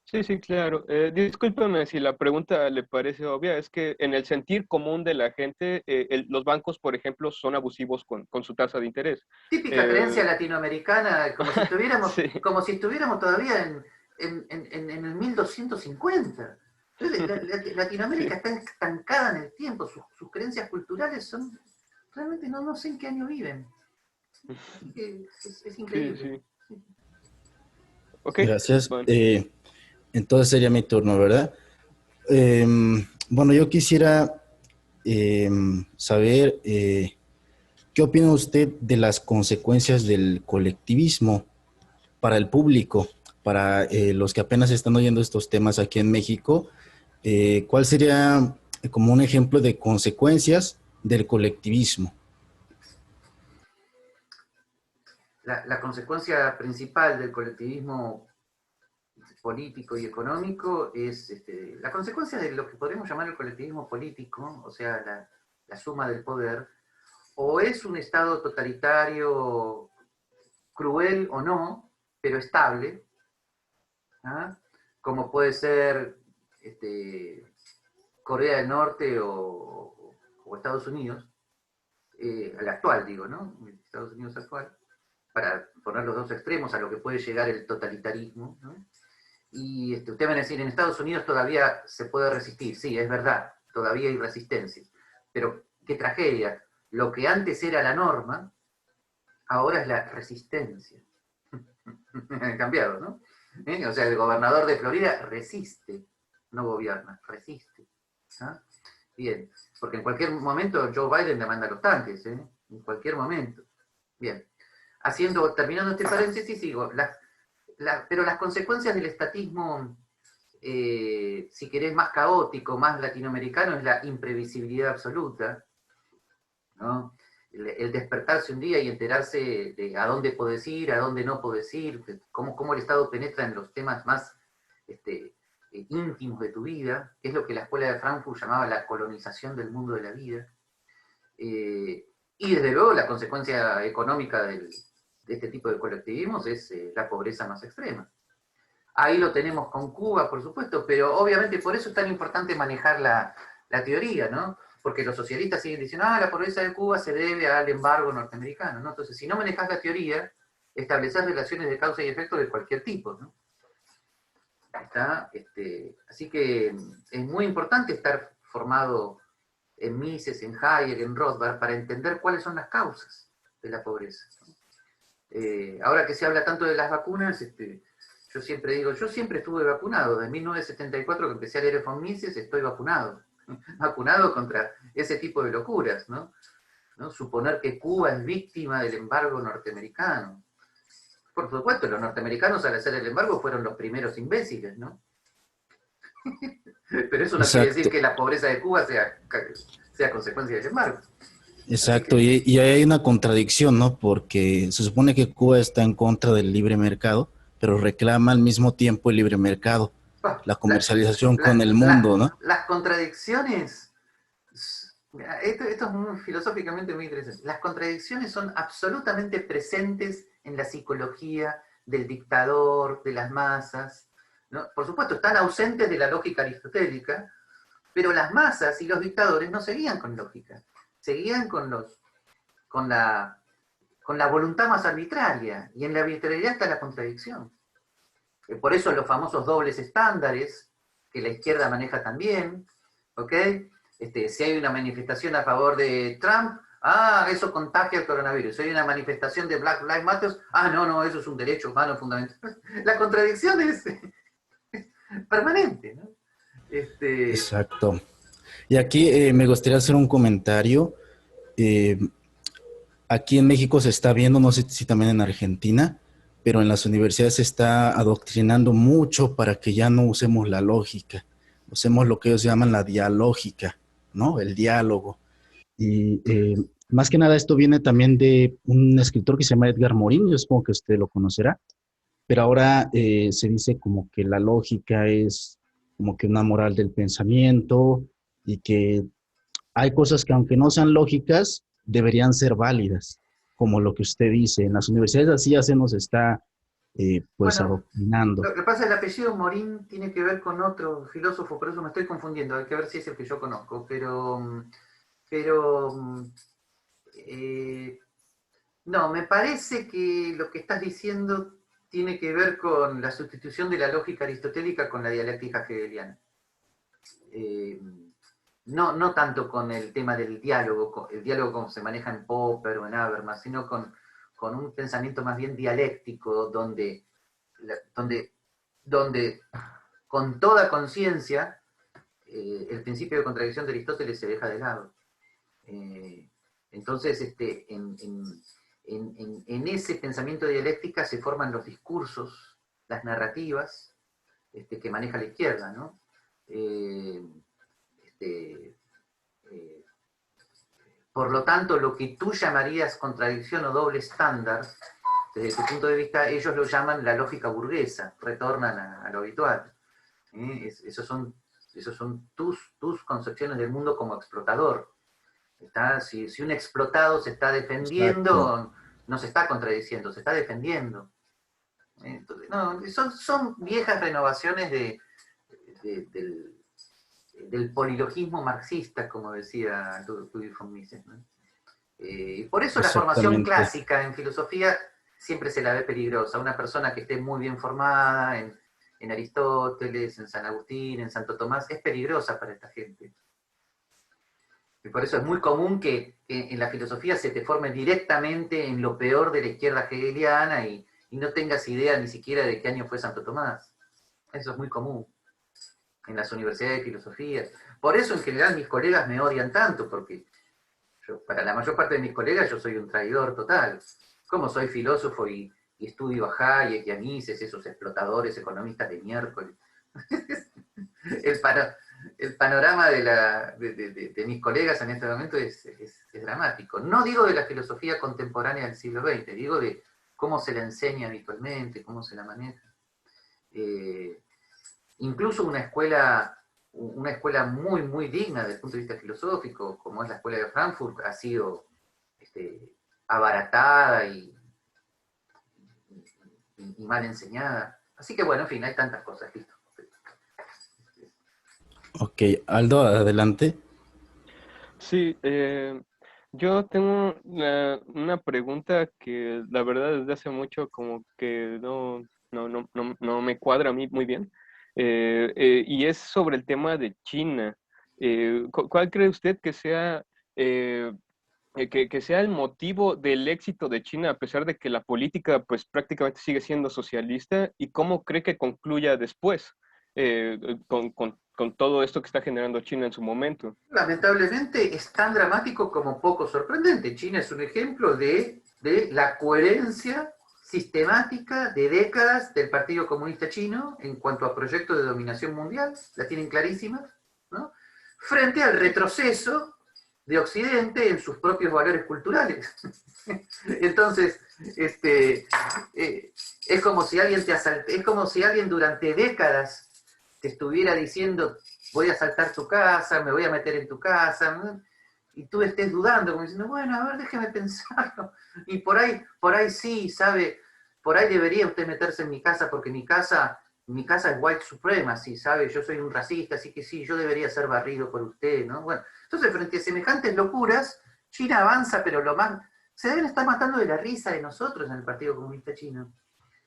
Sí, sí, claro. Discúlpeme si la pregunta le parece obvia, es que en el sentir común de la gente, los bancos, por ejemplo, son abusivos con su tasa de interés. Típica creencia Eh, latinoamericana, sí, como si estuviéramos todavía en el 1250. Entonces, Latinoamérica sí, está estancada en el tiempo, sus creencias culturales son, realmente no sé en qué año viven. Es sí, increíble. sí. Ok, Gracias. bueno. Entonces sería mi turno, ¿verdad? Bueno, yo quisiera saber qué opina usted de las consecuencias del colectivismo para el público, para los que apenas están oyendo estos temas aquí en México. ¿Cuál sería como un ejemplo de consecuencias del colectivismo? La consecuencia principal del colectivismo político y económico es la consecuencia de lo que podríamos llamar el colectivismo político, o sea, la suma del poder, o es un Estado totalitario, cruel o no, pero estable, ¿ah? Como puede ser Corea del Norte o Estados Unidos, el actual digo, ¿no? Estados Unidos actual, para poner los dos extremos a lo que puede llegar el totalitarismo, ¿no? Y ustedes van a decir, en Estados Unidos todavía se puede resistir. Sí, es verdad, todavía hay resistencia. Pero qué tragedia. Lo que antes era la norma, ahora es la resistencia. Han cambiado, ¿no? O sea, el gobernador de Florida resiste, no gobierna, resiste. ¿Ah? Bien, porque en cualquier momento Joe Biden le manda los tanques, ¿eh? En cualquier momento. Bien. Terminando este paréntesis, digo, pero las consecuencias del estatismo, si querés, más caótico, más latinoamericano, es la imprevisibilidad absoluta, ¿no? El despertarse un día y enterarse de a dónde podés ir, a dónde no podés ir, cómo el Estado penetra en los temas más íntimos de tu vida, que es lo que la Escuela de Frankfurt llamaba la colonización del mundo de la vida. Y desde luego la consecuencia económica de este tipo de colectivismos es la pobreza más extrema. Ahí lo tenemos con Cuba, por supuesto, pero obviamente por eso es tan importante manejar la teoría, ¿no? Porque los socialistas siguen diciendo, la pobreza de Cuba se debe al embargo norteamericano, ¿no? Entonces, si no manejas la teoría, establecer relaciones de causa y efecto de cualquier tipo, ¿no? ¿Está? Así que es muy importante estar formado en Mises, en Hayek, en Rothbard, para entender cuáles son las causas de la pobreza, ¿no? Ahora que se habla tanto de las vacunas, yo siempre digo, yo siempre estuve vacunado, desde 1974 que empecé a leer von Mises, estoy vacunado, vacunado contra ese tipo de locuras, ¿no? Suponer que Cuba es víctima del embargo norteamericano. Por supuesto, los norteamericanos al hacer el embargo fueron los primeros imbéciles, ¿no? Pero eso no quiere decir que la pobreza de Cuba sea consecuencia del embargo. Exacto, y ahí hay una contradicción, ¿no? Porque se supone que Cuba está en contra del libre mercado, pero reclama al mismo tiempo el libre mercado, la comercialización con el mundo, ¿no? Las contradicciones, esto es muy, filosóficamente muy interesante, las contradicciones son absolutamente presentes en la psicología del dictador, de las masas, ¿no? Por supuesto, están ausentes de la lógica aristotélica, pero las masas y los dictadores no seguían con lógica, seguían con la voluntad más arbitraria, y en la arbitrariedad está la contradicción. Por eso los famosos dobles estándares, que la izquierda maneja también, ¿ok? Si hay una manifestación a favor de Trump, eso contagia el coronavirus. Si hay una manifestación de Black Lives Matter, no, eso es un derecho humano fundamental. La contradicción es permanente, ¿no? Exacto. Y aquí me gustaría hacer un comentario. Aquí en México se está viendo, no sé si también en Argentina, pero en las universidades se está adoctrinando mucho para que ya no usemos la lógica, usemos lo que ellos llaman la dialógica, ¿no? El diálogo. Y más que nada esto viene también de un escritor que se llama Edgar Morin, yo supongo que usted lo conocerá, pero ahora se dice como que la lógica es como que una moral del pensamiento y que hay cosas que aunque no sean lógicas, deberían ser válidas, como lo que usted dice. En las universidades así ya se nos está pues bueno, adoctrinando. lo que pasa es que el apellido Morín tiene que ver con otro filósofo, por eso me estoy confundiendo, hay que ver si es el que yo conozco, pero no, me parece que lo que estás diciendo tiene que ver con la sustitución de la lógica aristotélica con la dialéctica hegeliana. No tanto con el tema del diálogo, el diálogo como se maneja en Popper o en Habermas, sino con un pensamiento más bien dialéctico, donde con toda conciencia el principio de contradicción de Aristóteles se deja de lado. Entonces, en ese pensamiento de dialéctica se forman los discursos, las narrativas que maneja la izquierda, ¿no? Por lo tanto, lo que tú llamarías contradicción o doble estándar, desde tu punto de vista, ellos lo llaman la lógica burguesa, retornan a lo habitual. Esos son tus concepciones del mundo como explotador. Si un explotado se está defendiendo, exacto, no se está contradiciendo, se está defendiendo. Entonces, no, son viejas renovaciones del polilogismo marxista, como decía Ludwig von Mises, ¿no? Por eso la formación clásica en filosofía siempre se la ve peligrosa. Una persona que esté muy bien formada en Aristóteles, en San Agustín, en Santo Tomás, es peligrosa para esta gente. Y por eso es muy común que en la filosofía se te forme directamente en lo peor de la izquierda hegeliana y no tengas idea ni siquiera de qué año fue Santo Tomás. Eso es muy común en las universidades de filosofía. Por eso en general mis colegas me odian tanto, porque para la mayor parte de mis colegas yo soy un traidor total. Como soy filósofo y estudio a Hayek y a Mises, esos explotadores economistas de miércoles. El panorama de mis colegas en este momento es dramático. No digo de la filosofía contemporánea del siglo XX, digo de cómo se la enseña habitualmente, cómo se la maneja. incluso una escuela muy, muy digna desde el punto de vista filosófico, como es la escuela de Frankfurt, ha sido abaratada y mal enseñada. Así que bueno, en fin, hay tantas cosas, listo. Ok, Aldo, adelante. Sí, yo tengo una pregunta que la verdad desde hace mucho como que no me cuadra a mí muy bien, y es sobre el tema de China. ¿Cuál cree usted que sea, que sea el motivo del éxito de China a pesar de que la política pues prácticamente sigue siendo socialista? ¿Y cómo cree que concluya después con todo esto que está generando China en su momento? Lamentablemente es tan dramático como poco sorprendente. China es un ejemplo de la coherencia sistemática de décadas del Partido Comunista Chino en cuanto a proyectos de dominación mundial, la tienen clarísima, ¿no? Frente al retroceso de Occidente en sus propios valores culturales. Entonces, es como si alguien es como si alguien durante décadas te estuviera diciendo: voy a asaltar tu casa, me voy a meter en tu casa, ¿no? Y tú estés dudando, como diciendo, bueno, a ver, déjeme pensarlo. Y por ahí sí, sabe, por ahí debería usted meterse en mi casa, porque mi casa es white supremacy, ¿sabe? Yo soy un racista, así que sí, yo debería ser barrido por usted, ¿no? Bueno, entonces frente a semejantes locuras, China avanza, pero lo más... Se deben estar matando de la risa de nosotros en el Partido Comunista Chino.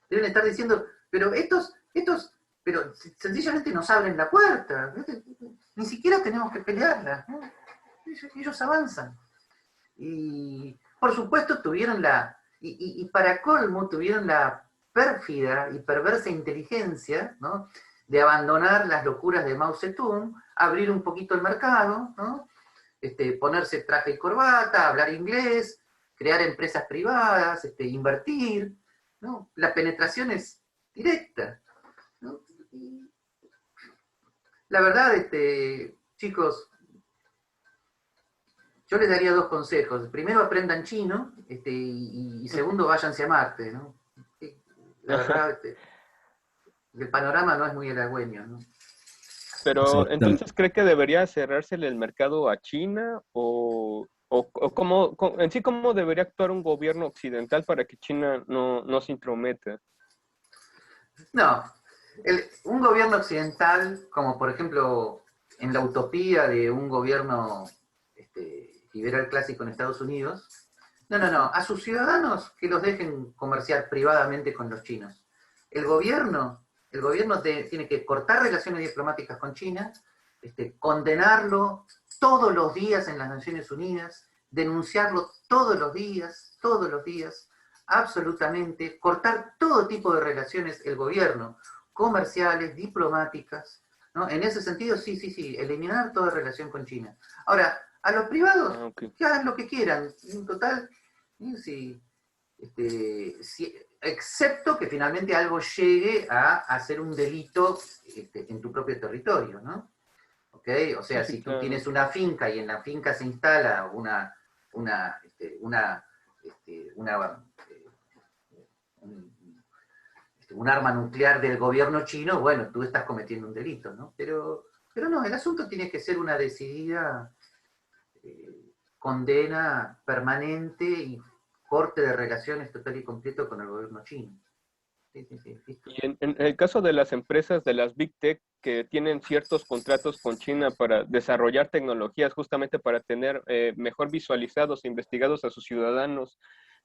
Deben estar diciendo, pero pero sencillamente nos abren la puerta. Ni siquiera tenemos que pelearla. ¿No? Ellos avanzan. Y por supuesto tuvieron y para colmo tuvieron la pérfida y perversa inteligencia, ¿no?, de abandonar las locuras de Mao Zedong, abrir un poquito el mercado, ¿no?, ponerse traje y corbata, hablar inglés, crear empresas privadas, invertir, ¿no? La penetración es directa, ¿no? Y la verdad, chicos, yo les daría dos consejos. Primero, aprendan chino, y segundo, váyanse a Marte, ¿no? La verdad, el panorama no es muy halagüeño, ¿no? Pero entonces, ¿cree que debería cerrársele el mercado a China o en sí cómo debería actuar un gobierno occidental para que China no se intrometa? No, un gobierno occidental, como por ejemplo en la utopía de un gobierno liberal clásico en Estados Unidos, no, a sus ciudadanos que los dejen comerciar privadamente con los chinos. El gobierno, tiene que cortar relaciones diplomáticas con China, condenarlo todos los días en las Naciones Unidas, denunciarlo todos los días, absolutamente, cortar todo tipo de relaciones, el gobierno, comerciales, diplomáticas, ¿no? En ese sentido, sí, eliminar toda relación con China. Ahora, a los privados, Okay. que hagan lo que quieran, en total, sí, excepto que finalmente algo llegue a hacer un delito en tu propio territorio, ¿no? ¿Okay? O sea, Sí, si tú claro. tienes una finca y en la finca se instala una, un arma nuclear del gobierno chino, bueno, tú estás cometiendo un delito, ¿no? Pero no, el asunto tiene que ser una decidida condena permanente y corte de relaciones total y completo con el gobierno chino. Sí, listo. Y en el caso de las empresas de las Big Tech que tienen ciertos contratos con China para desarrollar tecnologías justamente para tener mejor visualizados e investigados a sus ciudadanos,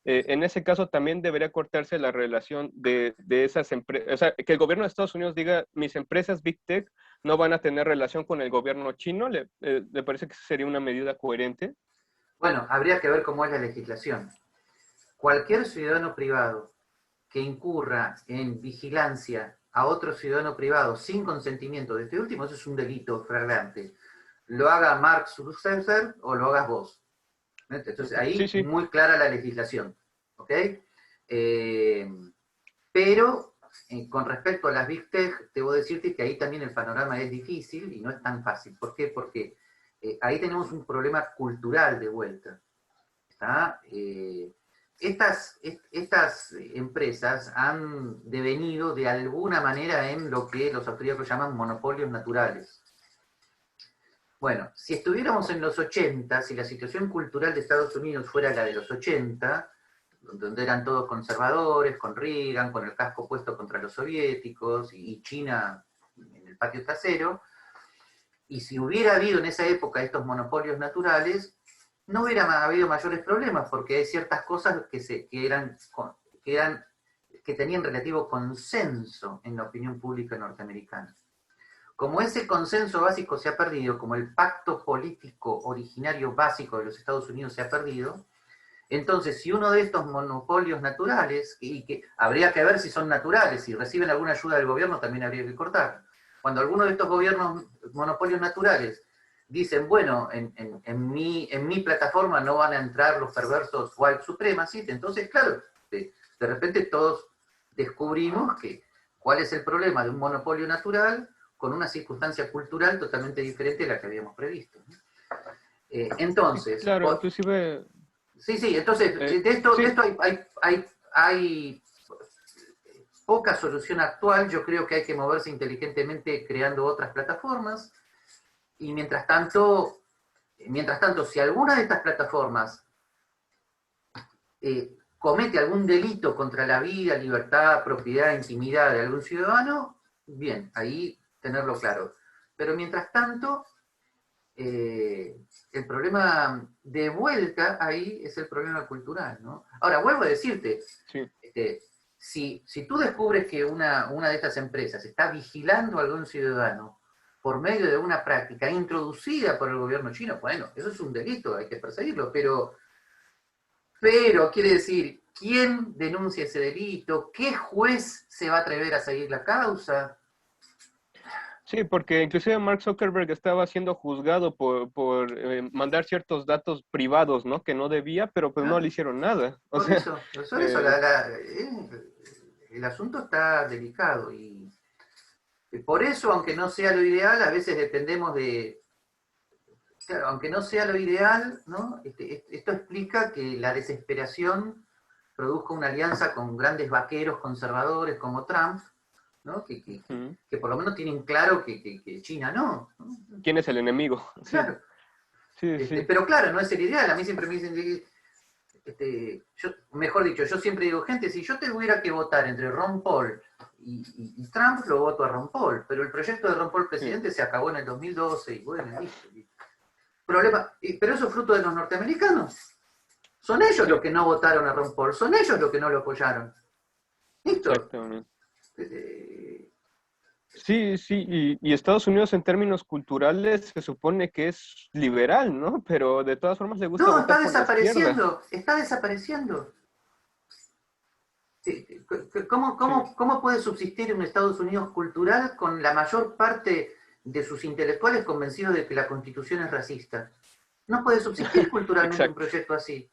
en ese caso también debería cortarse la relación de esas empresas, o sea, que el gobierno de Estados Unidos diga, mis empresas Big Tech no van a tener relación con el gobierno chino. ¿Le parece que sería una medida coherente? Bueno, habría que ver cómo es la legislación. Cualquier ciudadano privado que incurra en vigilancia a otro ciudadano privado sin consentimiento de este último, eso es un delito flagrante. Lo haga Mark Zuckerberg o lo hagas vos. Entonces, Sí, ahí sí. muy clara la legislación. ¿Ok? Pero con respecto a las Big Tech, debo decirte que ahí también el panorama es difícil y no es tan fácil. ¿Por qué? Porque ahí tenemos un problema cultural de vuelta. ¿Está? estas empresas han devenido de alguna manera en lo que los austríacos llaman monopolios naturales. Bueno, si estuviéramos en los 80, si la situación cultural de Estados Unidos fuera la de los 80, donde eran todos conservadores, con Reagan, con el casco puesto contra los soviéticos, y China en el patio trasero, y si hubiera habido en esa época estos monopolios naturales, no hubiera habido mayores problemas, porque hay ciertas cosas que tenían relativo consenso en la opinión pública norteamericana. Como ese consenso básico se ha perdido, como el pacto político originario básico de los Estados Unidos se ha perdido, entonces si uno de estos monopolios naturales, y que habría que ver si son naturales, si reciben alguna ayuda del gobierno también habría que cortar. Cuando alguno de estos monopolios naturales dicen, bueno, en mi plataforma no van a entrar los perversos white supremacists, entonces claro, de repente todos descubrimos cuál es el problema de un monopolio natural con una circunstancia cultural totalmente diferente de la que habíamos previsto. Entonces... Claro, inclusive... Sí, entonces, de esto hay poca solución actual. Yo creo que hay que moverse inteligentemente creando otras plataformas, y mientras tanto, si alguna de estas plataformas comete algún delito contra la vida, libertad, propiedad, intimidad de algún ciudadano, bien, ahí tenerlo claro. Pero mientras tanto, el problema de vuelta ahí es el problema cultural, ¿no? Ahora, vuelvo a decirte, sí. Si tú descubres que una de estas empresas está vigilando a algún ciudadano por medio de una práctica introducida por el gobierno chino, bueno, eso es un delito, hay que perseguirlo, pero quiere decir, ¿quién denuncia ese delito? ¿Qué juez se va a atrever a seguir la causa? Sí, porque inclusive Mark Zuckerberg estaba siendo juzgado por mandar ciertos datos privados, ¿no? Que no debía, pero pues no le hicieron nada. El asunto está delicado, y por eso, aunque no sea lo ideal, a veces dependemos de... Claro, aunque no sea lo ideal, ¿no? Esto explica que la desesperación produzca una alianza con grandes vaqueros conservadores como Trump, ¿no? Que por lo menos tienen claro que China no. ¿Quién es el enemigo? Claro. Sí. Pero claro, no es el ideal. A mí siempre me dicen, mejor dicho, yo siempre digo, gente, si yo tuviera que votar entre Ron Paul y Trump, lo voto a Ron Paul. Pero el proyecto de Ron Paul presidente se acabó en el 2012 y bueno, listo. Problema, pero eso es fruto de los norteamericanos. Son ellos los que no votaron a Ron Paul, son ellos los que no lo apoyaron. ¿Listo? Exactamente. Sí, y Estados Unidos en términos culturales se supone que es liberal, ¿no? Pero de todas formas le gusta No, votar por la izquierda. está desapareciendo. ¿Cómo puede subsistir un Estados Unidos cultural con la mayor parte de sus intelectuales convencidos de que la Constitución es racista? No puede subsistir culturalmente un proyecto así.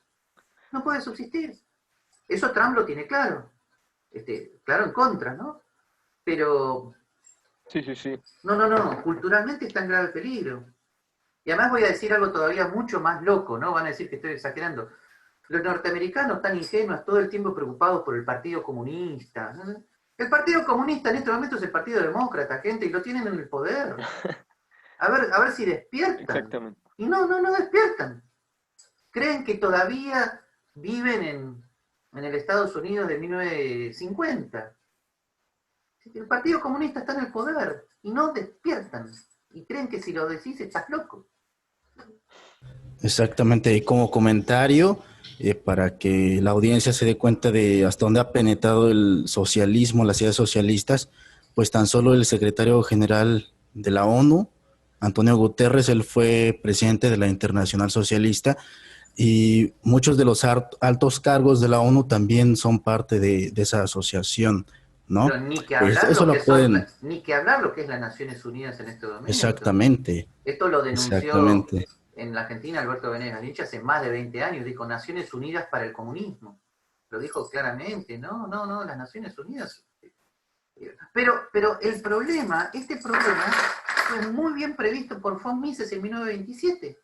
No puede subsistir. Eso Trump lo tiene claro. Claro en contra, ¿no? Pero... Sí. No, culturalmente está en grave peligro. Y además voy a decir algo todavía mucho más loco, ¿no? Van a decir que estoy exagerando. Los norteamericanos están ingenuos, todo el tiempo preocupados por el Partido Comunista. El Partido Comunista en este momento es el Partido Demócrata, gente, y lo tienen en el poder. A ver si despiertan. Exactamente. Y no despiertan. Creen que todavía viven en el Estados Unidos de 1950. El Partido Comunista está en el poder y no despiertan. Y creen que si lo decís estás loco. Exactamente, y como comentario, para que la audiencia se dé cuenta de hasta dónde ha penetrado el socialismo, las ideas socialistas, pues tan solo el secretario general de la ONU, Antonio Guterres, él fue presidente de la Internacional Socialista, y muchos de los altos cargos de la ONU también son parte de esa asociación, ¿no? Pero ni que hablar ni que hablar lo que es las Naciones Unidas en este momento. Exactamente. Esto lo denunció en la Argentina Alberto Venegas Lynch hace más de 20 años, dijo Naciones Unidas para el comunismo. Lo dijo claramente, no, las Naciones Unidas. Pero este problema fue muy bien previsto por von Mises en 1927.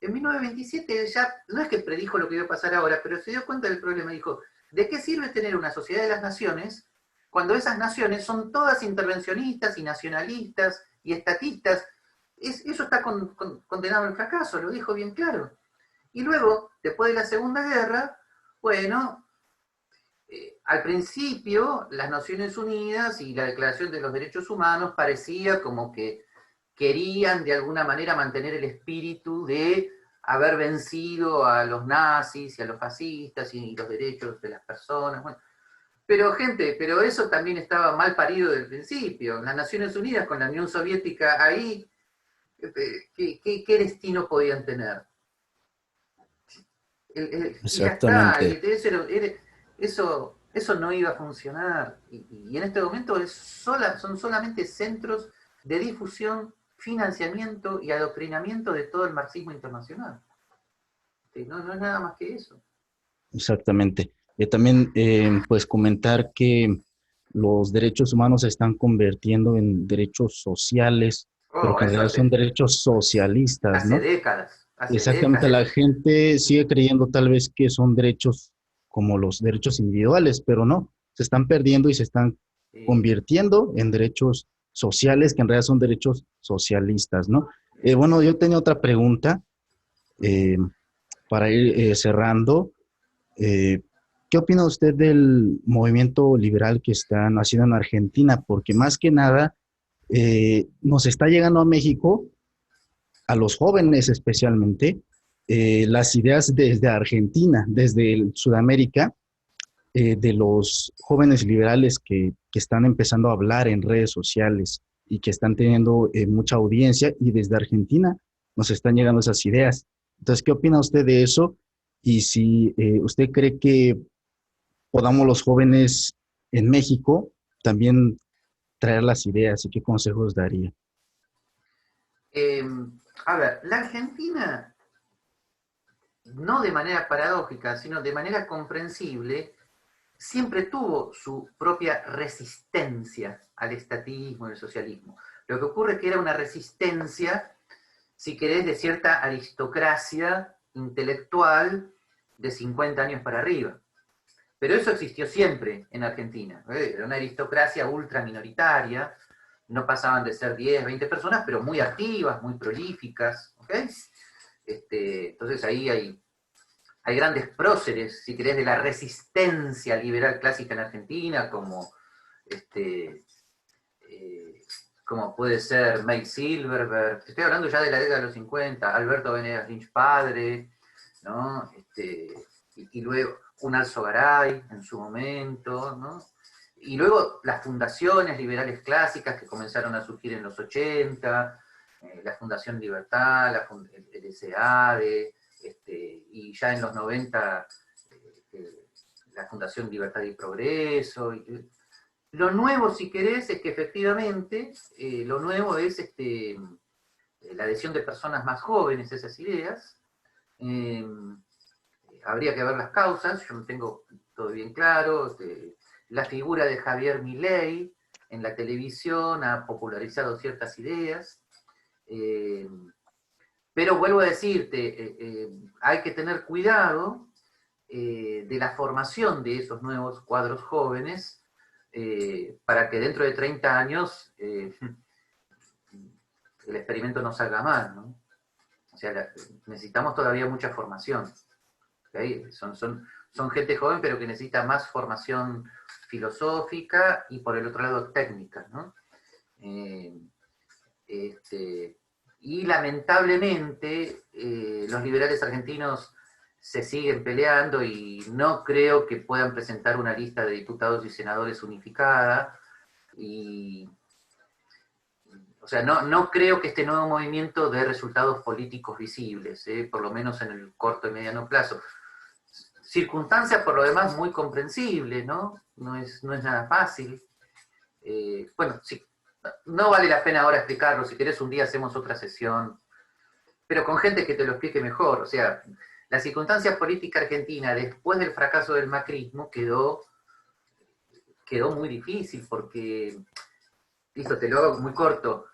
en 1927 ya, no es que predijo lo que iba a pasar ahora, pero se dio cuenta del problema. Dijo, ¿de qué sirve tener una sociedad de las naciones cuando esas naciones son todas intervencionistas y nacionalistas y estatistas? Eso está condenado al fracaso, lo dijo bien claro. Y luego, después de la Segunda Guerra, bueno, al principio las Naciones Unidas y la Declaración de los Derechos Humanos parecía como que querían de alguna manera mantener el espíritu de haber vencido a los nazis y a los fascistas y los derechos de las personas. Bueno, pero gente, pero eso también estaba mal parido desde el principio. Las Naciones Unidas con la Unión Soviética ahí, ¿qué destino podían tener? Y ya está, Exactamente, eso no iba a funcionar. Y en este momento son solamente centros de difusión, financiamiento y adoctrinamiento de todo el marxismo internacional. No es nada más que eso. exactamente. También, pues, comentar que los derechos humanos se están convirtiendo en derechos sociales, pero Oh, que en eso realidad son derechos socialistas, hace ¿no? décadas, hace Exactamente, décadas. la gente sigue creyendo tal vez que son derechos como los derechos individuales, pero no, se están perdiendo y se están Eh, convirtiendo en derechos sociales, que en realidad son derechos socialistas, ¿no? eh, Bueno, yo tenía otra pregunta eh, para ir cerrando. Eh, ¿Qué opina usted del movimiento liberal que están haciendo en Argentina? Porque más que nada nos está llegando a México, a los jóvenes especialmente, las ideas desde Argentina, desde Sudamérica, de los jóvenes liberales que están empezando a hablar en redes sociales y que están teniendo mucha audiencia y desde Argentina nos están llegando esas ideas. Entonces, ¿qué opina usted de eso? Y si usted cree que podamos los jóvenes en México también traer las ideas y qué consejos daría. eh, a ver, la Argentina, no de manera paradójica, sino de manera comprensible, siempre tuvo su propia resistencia al estatismo y al socialismo. Lo que ocurre es que era una resistencia, si querés, de cierta aristocracia intelectual de 50 años para arriba. Pero eso existió siempre en Argentina. Era una aristocracia ultra minoritaria, no pasaban de ser 10, 20 personas, pero muy activas, muy prolíficas. ¿Okay? Entonces ahí hay grandes próceres, si querés, de la resistencia liberal clásica en Argentina, como puede ser May Silverberg, estoy hablando ya de la década de los 50, Alberto Venegas Lynch padre, ¿no? Y luego un Alzo Garay en su momento, ¿no? Y luego las fundaciones liberales clásicas que comenzaron a surgir en los 80, la Fundación Libertad, el SEADE, y ya en los 90 la Fundación Libertad y Progreso. Lo nuevo, si querés, es que efectivamente lo nuevo es la adhesión de personas más jóvenes a esas ideas. Eh, Habría que ver las causas, yo no tengo todo bien claro. La figura de Javier Milei en la televisión ha popularizado ciertas ideas. Eh, pero vuelvo a decirte, hay que tener cuidado de la formación de esos nuevos cuadros jóvenes para que dentro de 30 años el experimento no salga mal, ¿no? O sea, necesitamos todavía mucha formación. ¿Okay? Son gente joven, pero que necesita más formación filosófica y por el otro lado técnica, ¿no? Eh, y lamentablemente los liberales argentinos se siguen peleando y no creo que puedan presentar una lista de diputados y senadores unificada. O sea, no creo que este nuevo movimiento dé resultados políticos visibles, por lo menos en el corto y mediano plazo. Circunstancia, por lo demás, muy comprensible, ¿no? No es nada fácil. Bueno, sí, no vale la pena ahora explicarlo. Si querés, un día hacemos otra sesión, pero con gente que te lo explique mejor. O sea, la circunstancia política argentina después del fracaso del macrismo quedó muy difícil porque, listo, te lo hago muy corto.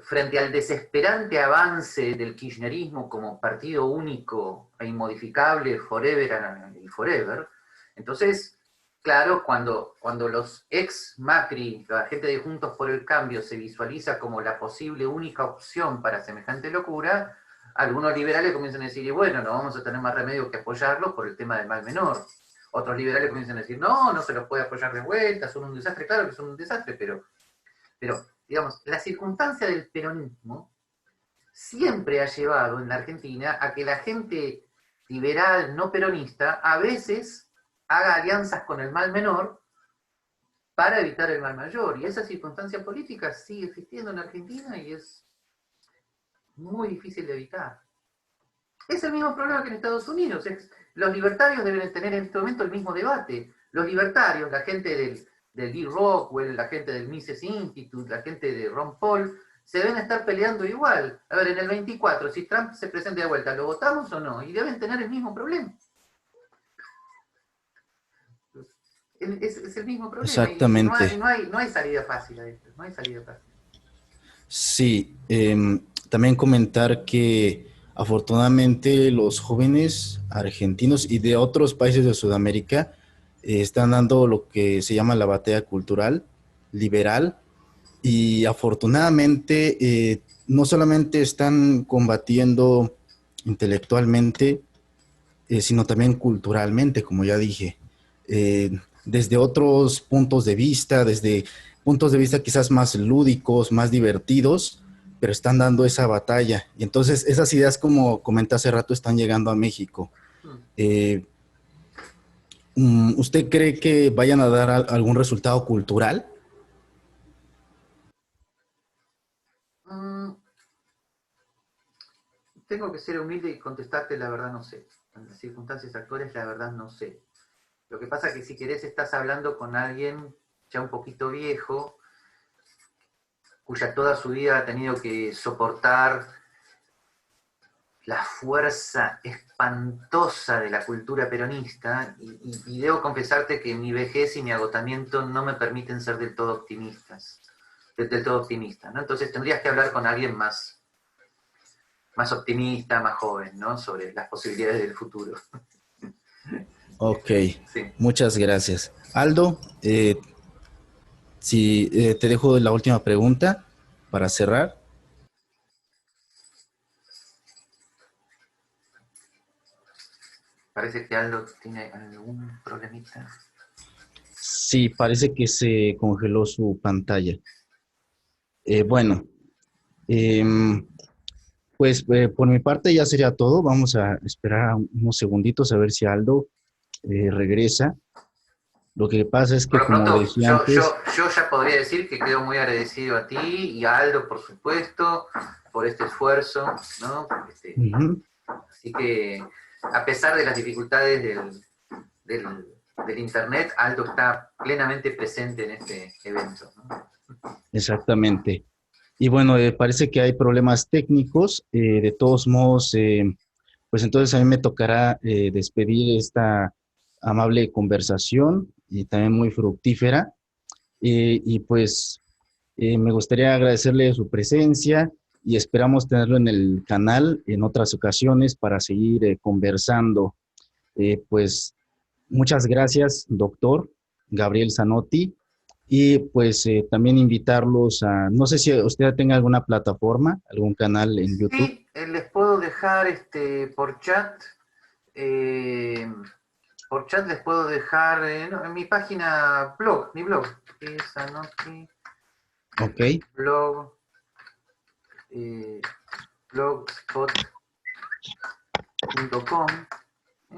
frente al desesperante avance del kirchnerismo como partido único e inmodificable forever y forever, entonces, claro, cuando los ex Macri, la gente de Juntos por el Cambio, se visualiza como la posible única opción para semejante locura, algunos liberales comienzan a decir, y bueno, no vamos a tener más remedio que apoyarlos por el tema del mal menor. Otros liberales comienzan a decir, no, no se los puede apoyar de vuelta, son un desastre. Claro que son un desastre, pero digamos, la circunstancia del peronismo siempre ha llevado en la Argentina a que la gente liberal no peronista a veces haga alianzas con el mal menor para evitar el mal mayor. Y esa circunstancia política sigue existiendo en Argentina y es muy difícil de evitar. Es el mismo problema que en Estados Unidos. Los libertarios deben tener en este momento el mismo debate. Los libertarios, la gente del Lee Rockwell, la gente del Mises Institute, la gente de Ron Paul, se deben estar peleando igual. A ver, en el 24, si Trump se presenta de vuelta, ¿lo votamos o no? Y deben tener el mismo problema. Es el mismo problema. Exactamente. Y no hay salida fácil a esto. No hay salida fácil. Sí, también comentar que afortunadamente los jóvenes argentinos y de otros países de Sudamérica están dando lo que se llama la batalla cultural liberal y afortunadamente no solamente están combatiendo intelectualmente, sino también culturalmente, como ya dije, desde otros puntos de vista, desde puntos de vista quizás más lúdicos, más divertidos, pero están dando esa batalla. Y entonces esas ideas, como comenté hace rato, están llegando a México. Eh, ¿Usted cree que vayan a dar algún resultado cultural? Tengo que ser humilde y contestarte, la verdad no sé. En las circunstancias actuales, la verdad no sé. Lo que pasa es que si querés estás hablando con alguien ya un poquito viejo, cuya toda su vida ha tenido que soportar la fuerza espantosa de la cultura peronista, y debo confesarte que mi vejez y mi agotamiento no me permiten ser del todo optimista, ¿no? Entonces tendrías que hablar con alguien más optimista, más joven, ¿no? Sobre las posibilidades del futuro. Ok, Sí. muchas gracias. Aldo, si te dejo la última pregunta para cerrar. Parece que Aldo tiene algún problemita. Sí, parece que se congeló su pantalla. Bueno, pues por mi parte ya sería todo. Vamos a esperar unos segunditos a ver si Aldo regresa. Lo que pasa es Por que, lo como pronto, decía antes, yo ya podría decir que quedo muy agradecido a ti y a Aldo, por supuesto, por este esfuerzo, ¿no? Así que, a pesar de las dificultades del Internet, Aldo está plenamente presente en este evento, ¿no? exactamente. Y bueno, parece que hay problemas técnicos. De todos modos, pues entonces a mí me tocará despedir esta amable conversación y también muy fructífera. Y pues me gustaría agradecerle su presencia y esperamos tenerlo en el canal en otras ocasiones para seguir conversando. Pues muchas gracias, doctor Gabriel Zanotti. Y pues también invitarlos a, no sé si usted tenga alguna plataforma, algún canal en YouTube. Sí, les puedo dejar eh, por chat les puedo dejar no, en mi página mi blog, que es Zanotti Ok, blog, blogspot.com,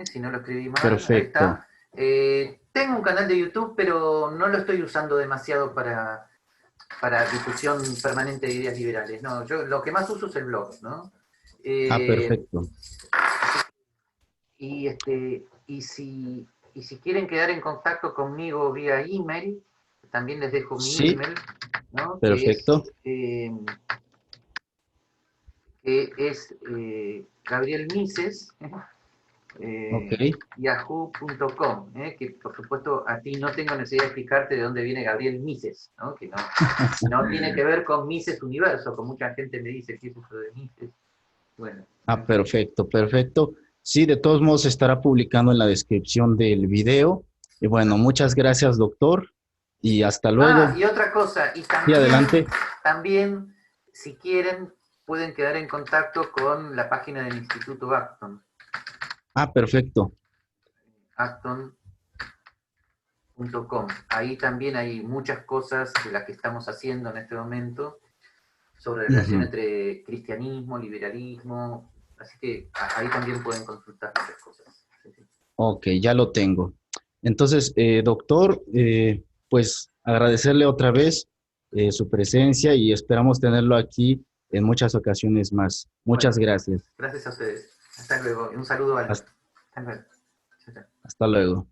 si no lo escribí mal, ahí perfecto. está. Tengo un canal de YouTube, pero no lo estoy usando demasiado para difusión permanente de ideas liberales. No, yo lo que más uso es el blog, ¿no? Ah, Eh, perfecto. y si quieren quedar en contacto conmigo vía email, también les dejo mi Sí, email, ¿no? perfecto. Que es Gabriel Mises, Ok. Yahoo.com, que por supuesto a ti no tengo necesidad de explicarte de dónde viene Gabriel Mises, ¿no? Que no tiene que ver con Mises Universo, como mucha gente me dice que es eso de Mises. Bueno. Ah, perfecto, perfecto. Sí, de todos modos se estará publicando en la descripción del video. Y bueno, muchas gracias, doctor, y hasta luego. Y otra cosa, y Sí, adelante. también, si quieren, pueden quedar en contacto con la página del Instituto Acton. Ah, perfecto. Acton.com. Ahí también hay muchas cosas de las que estamos haciendo en este momento sobre la relación entre cristianismo, liberalismo, así que ahí también pueden consultar muchas cosas. Ok, ya lo tengo. Entonces, doctor, pues agradecerle otra vez su presencia y esperamos tenerlo aquí en muchas ocasiones más. Muchas gracias. Gracias a ustedes. Hasta luego. Y un saludo a Hasta, Hasta luego. hasta luego.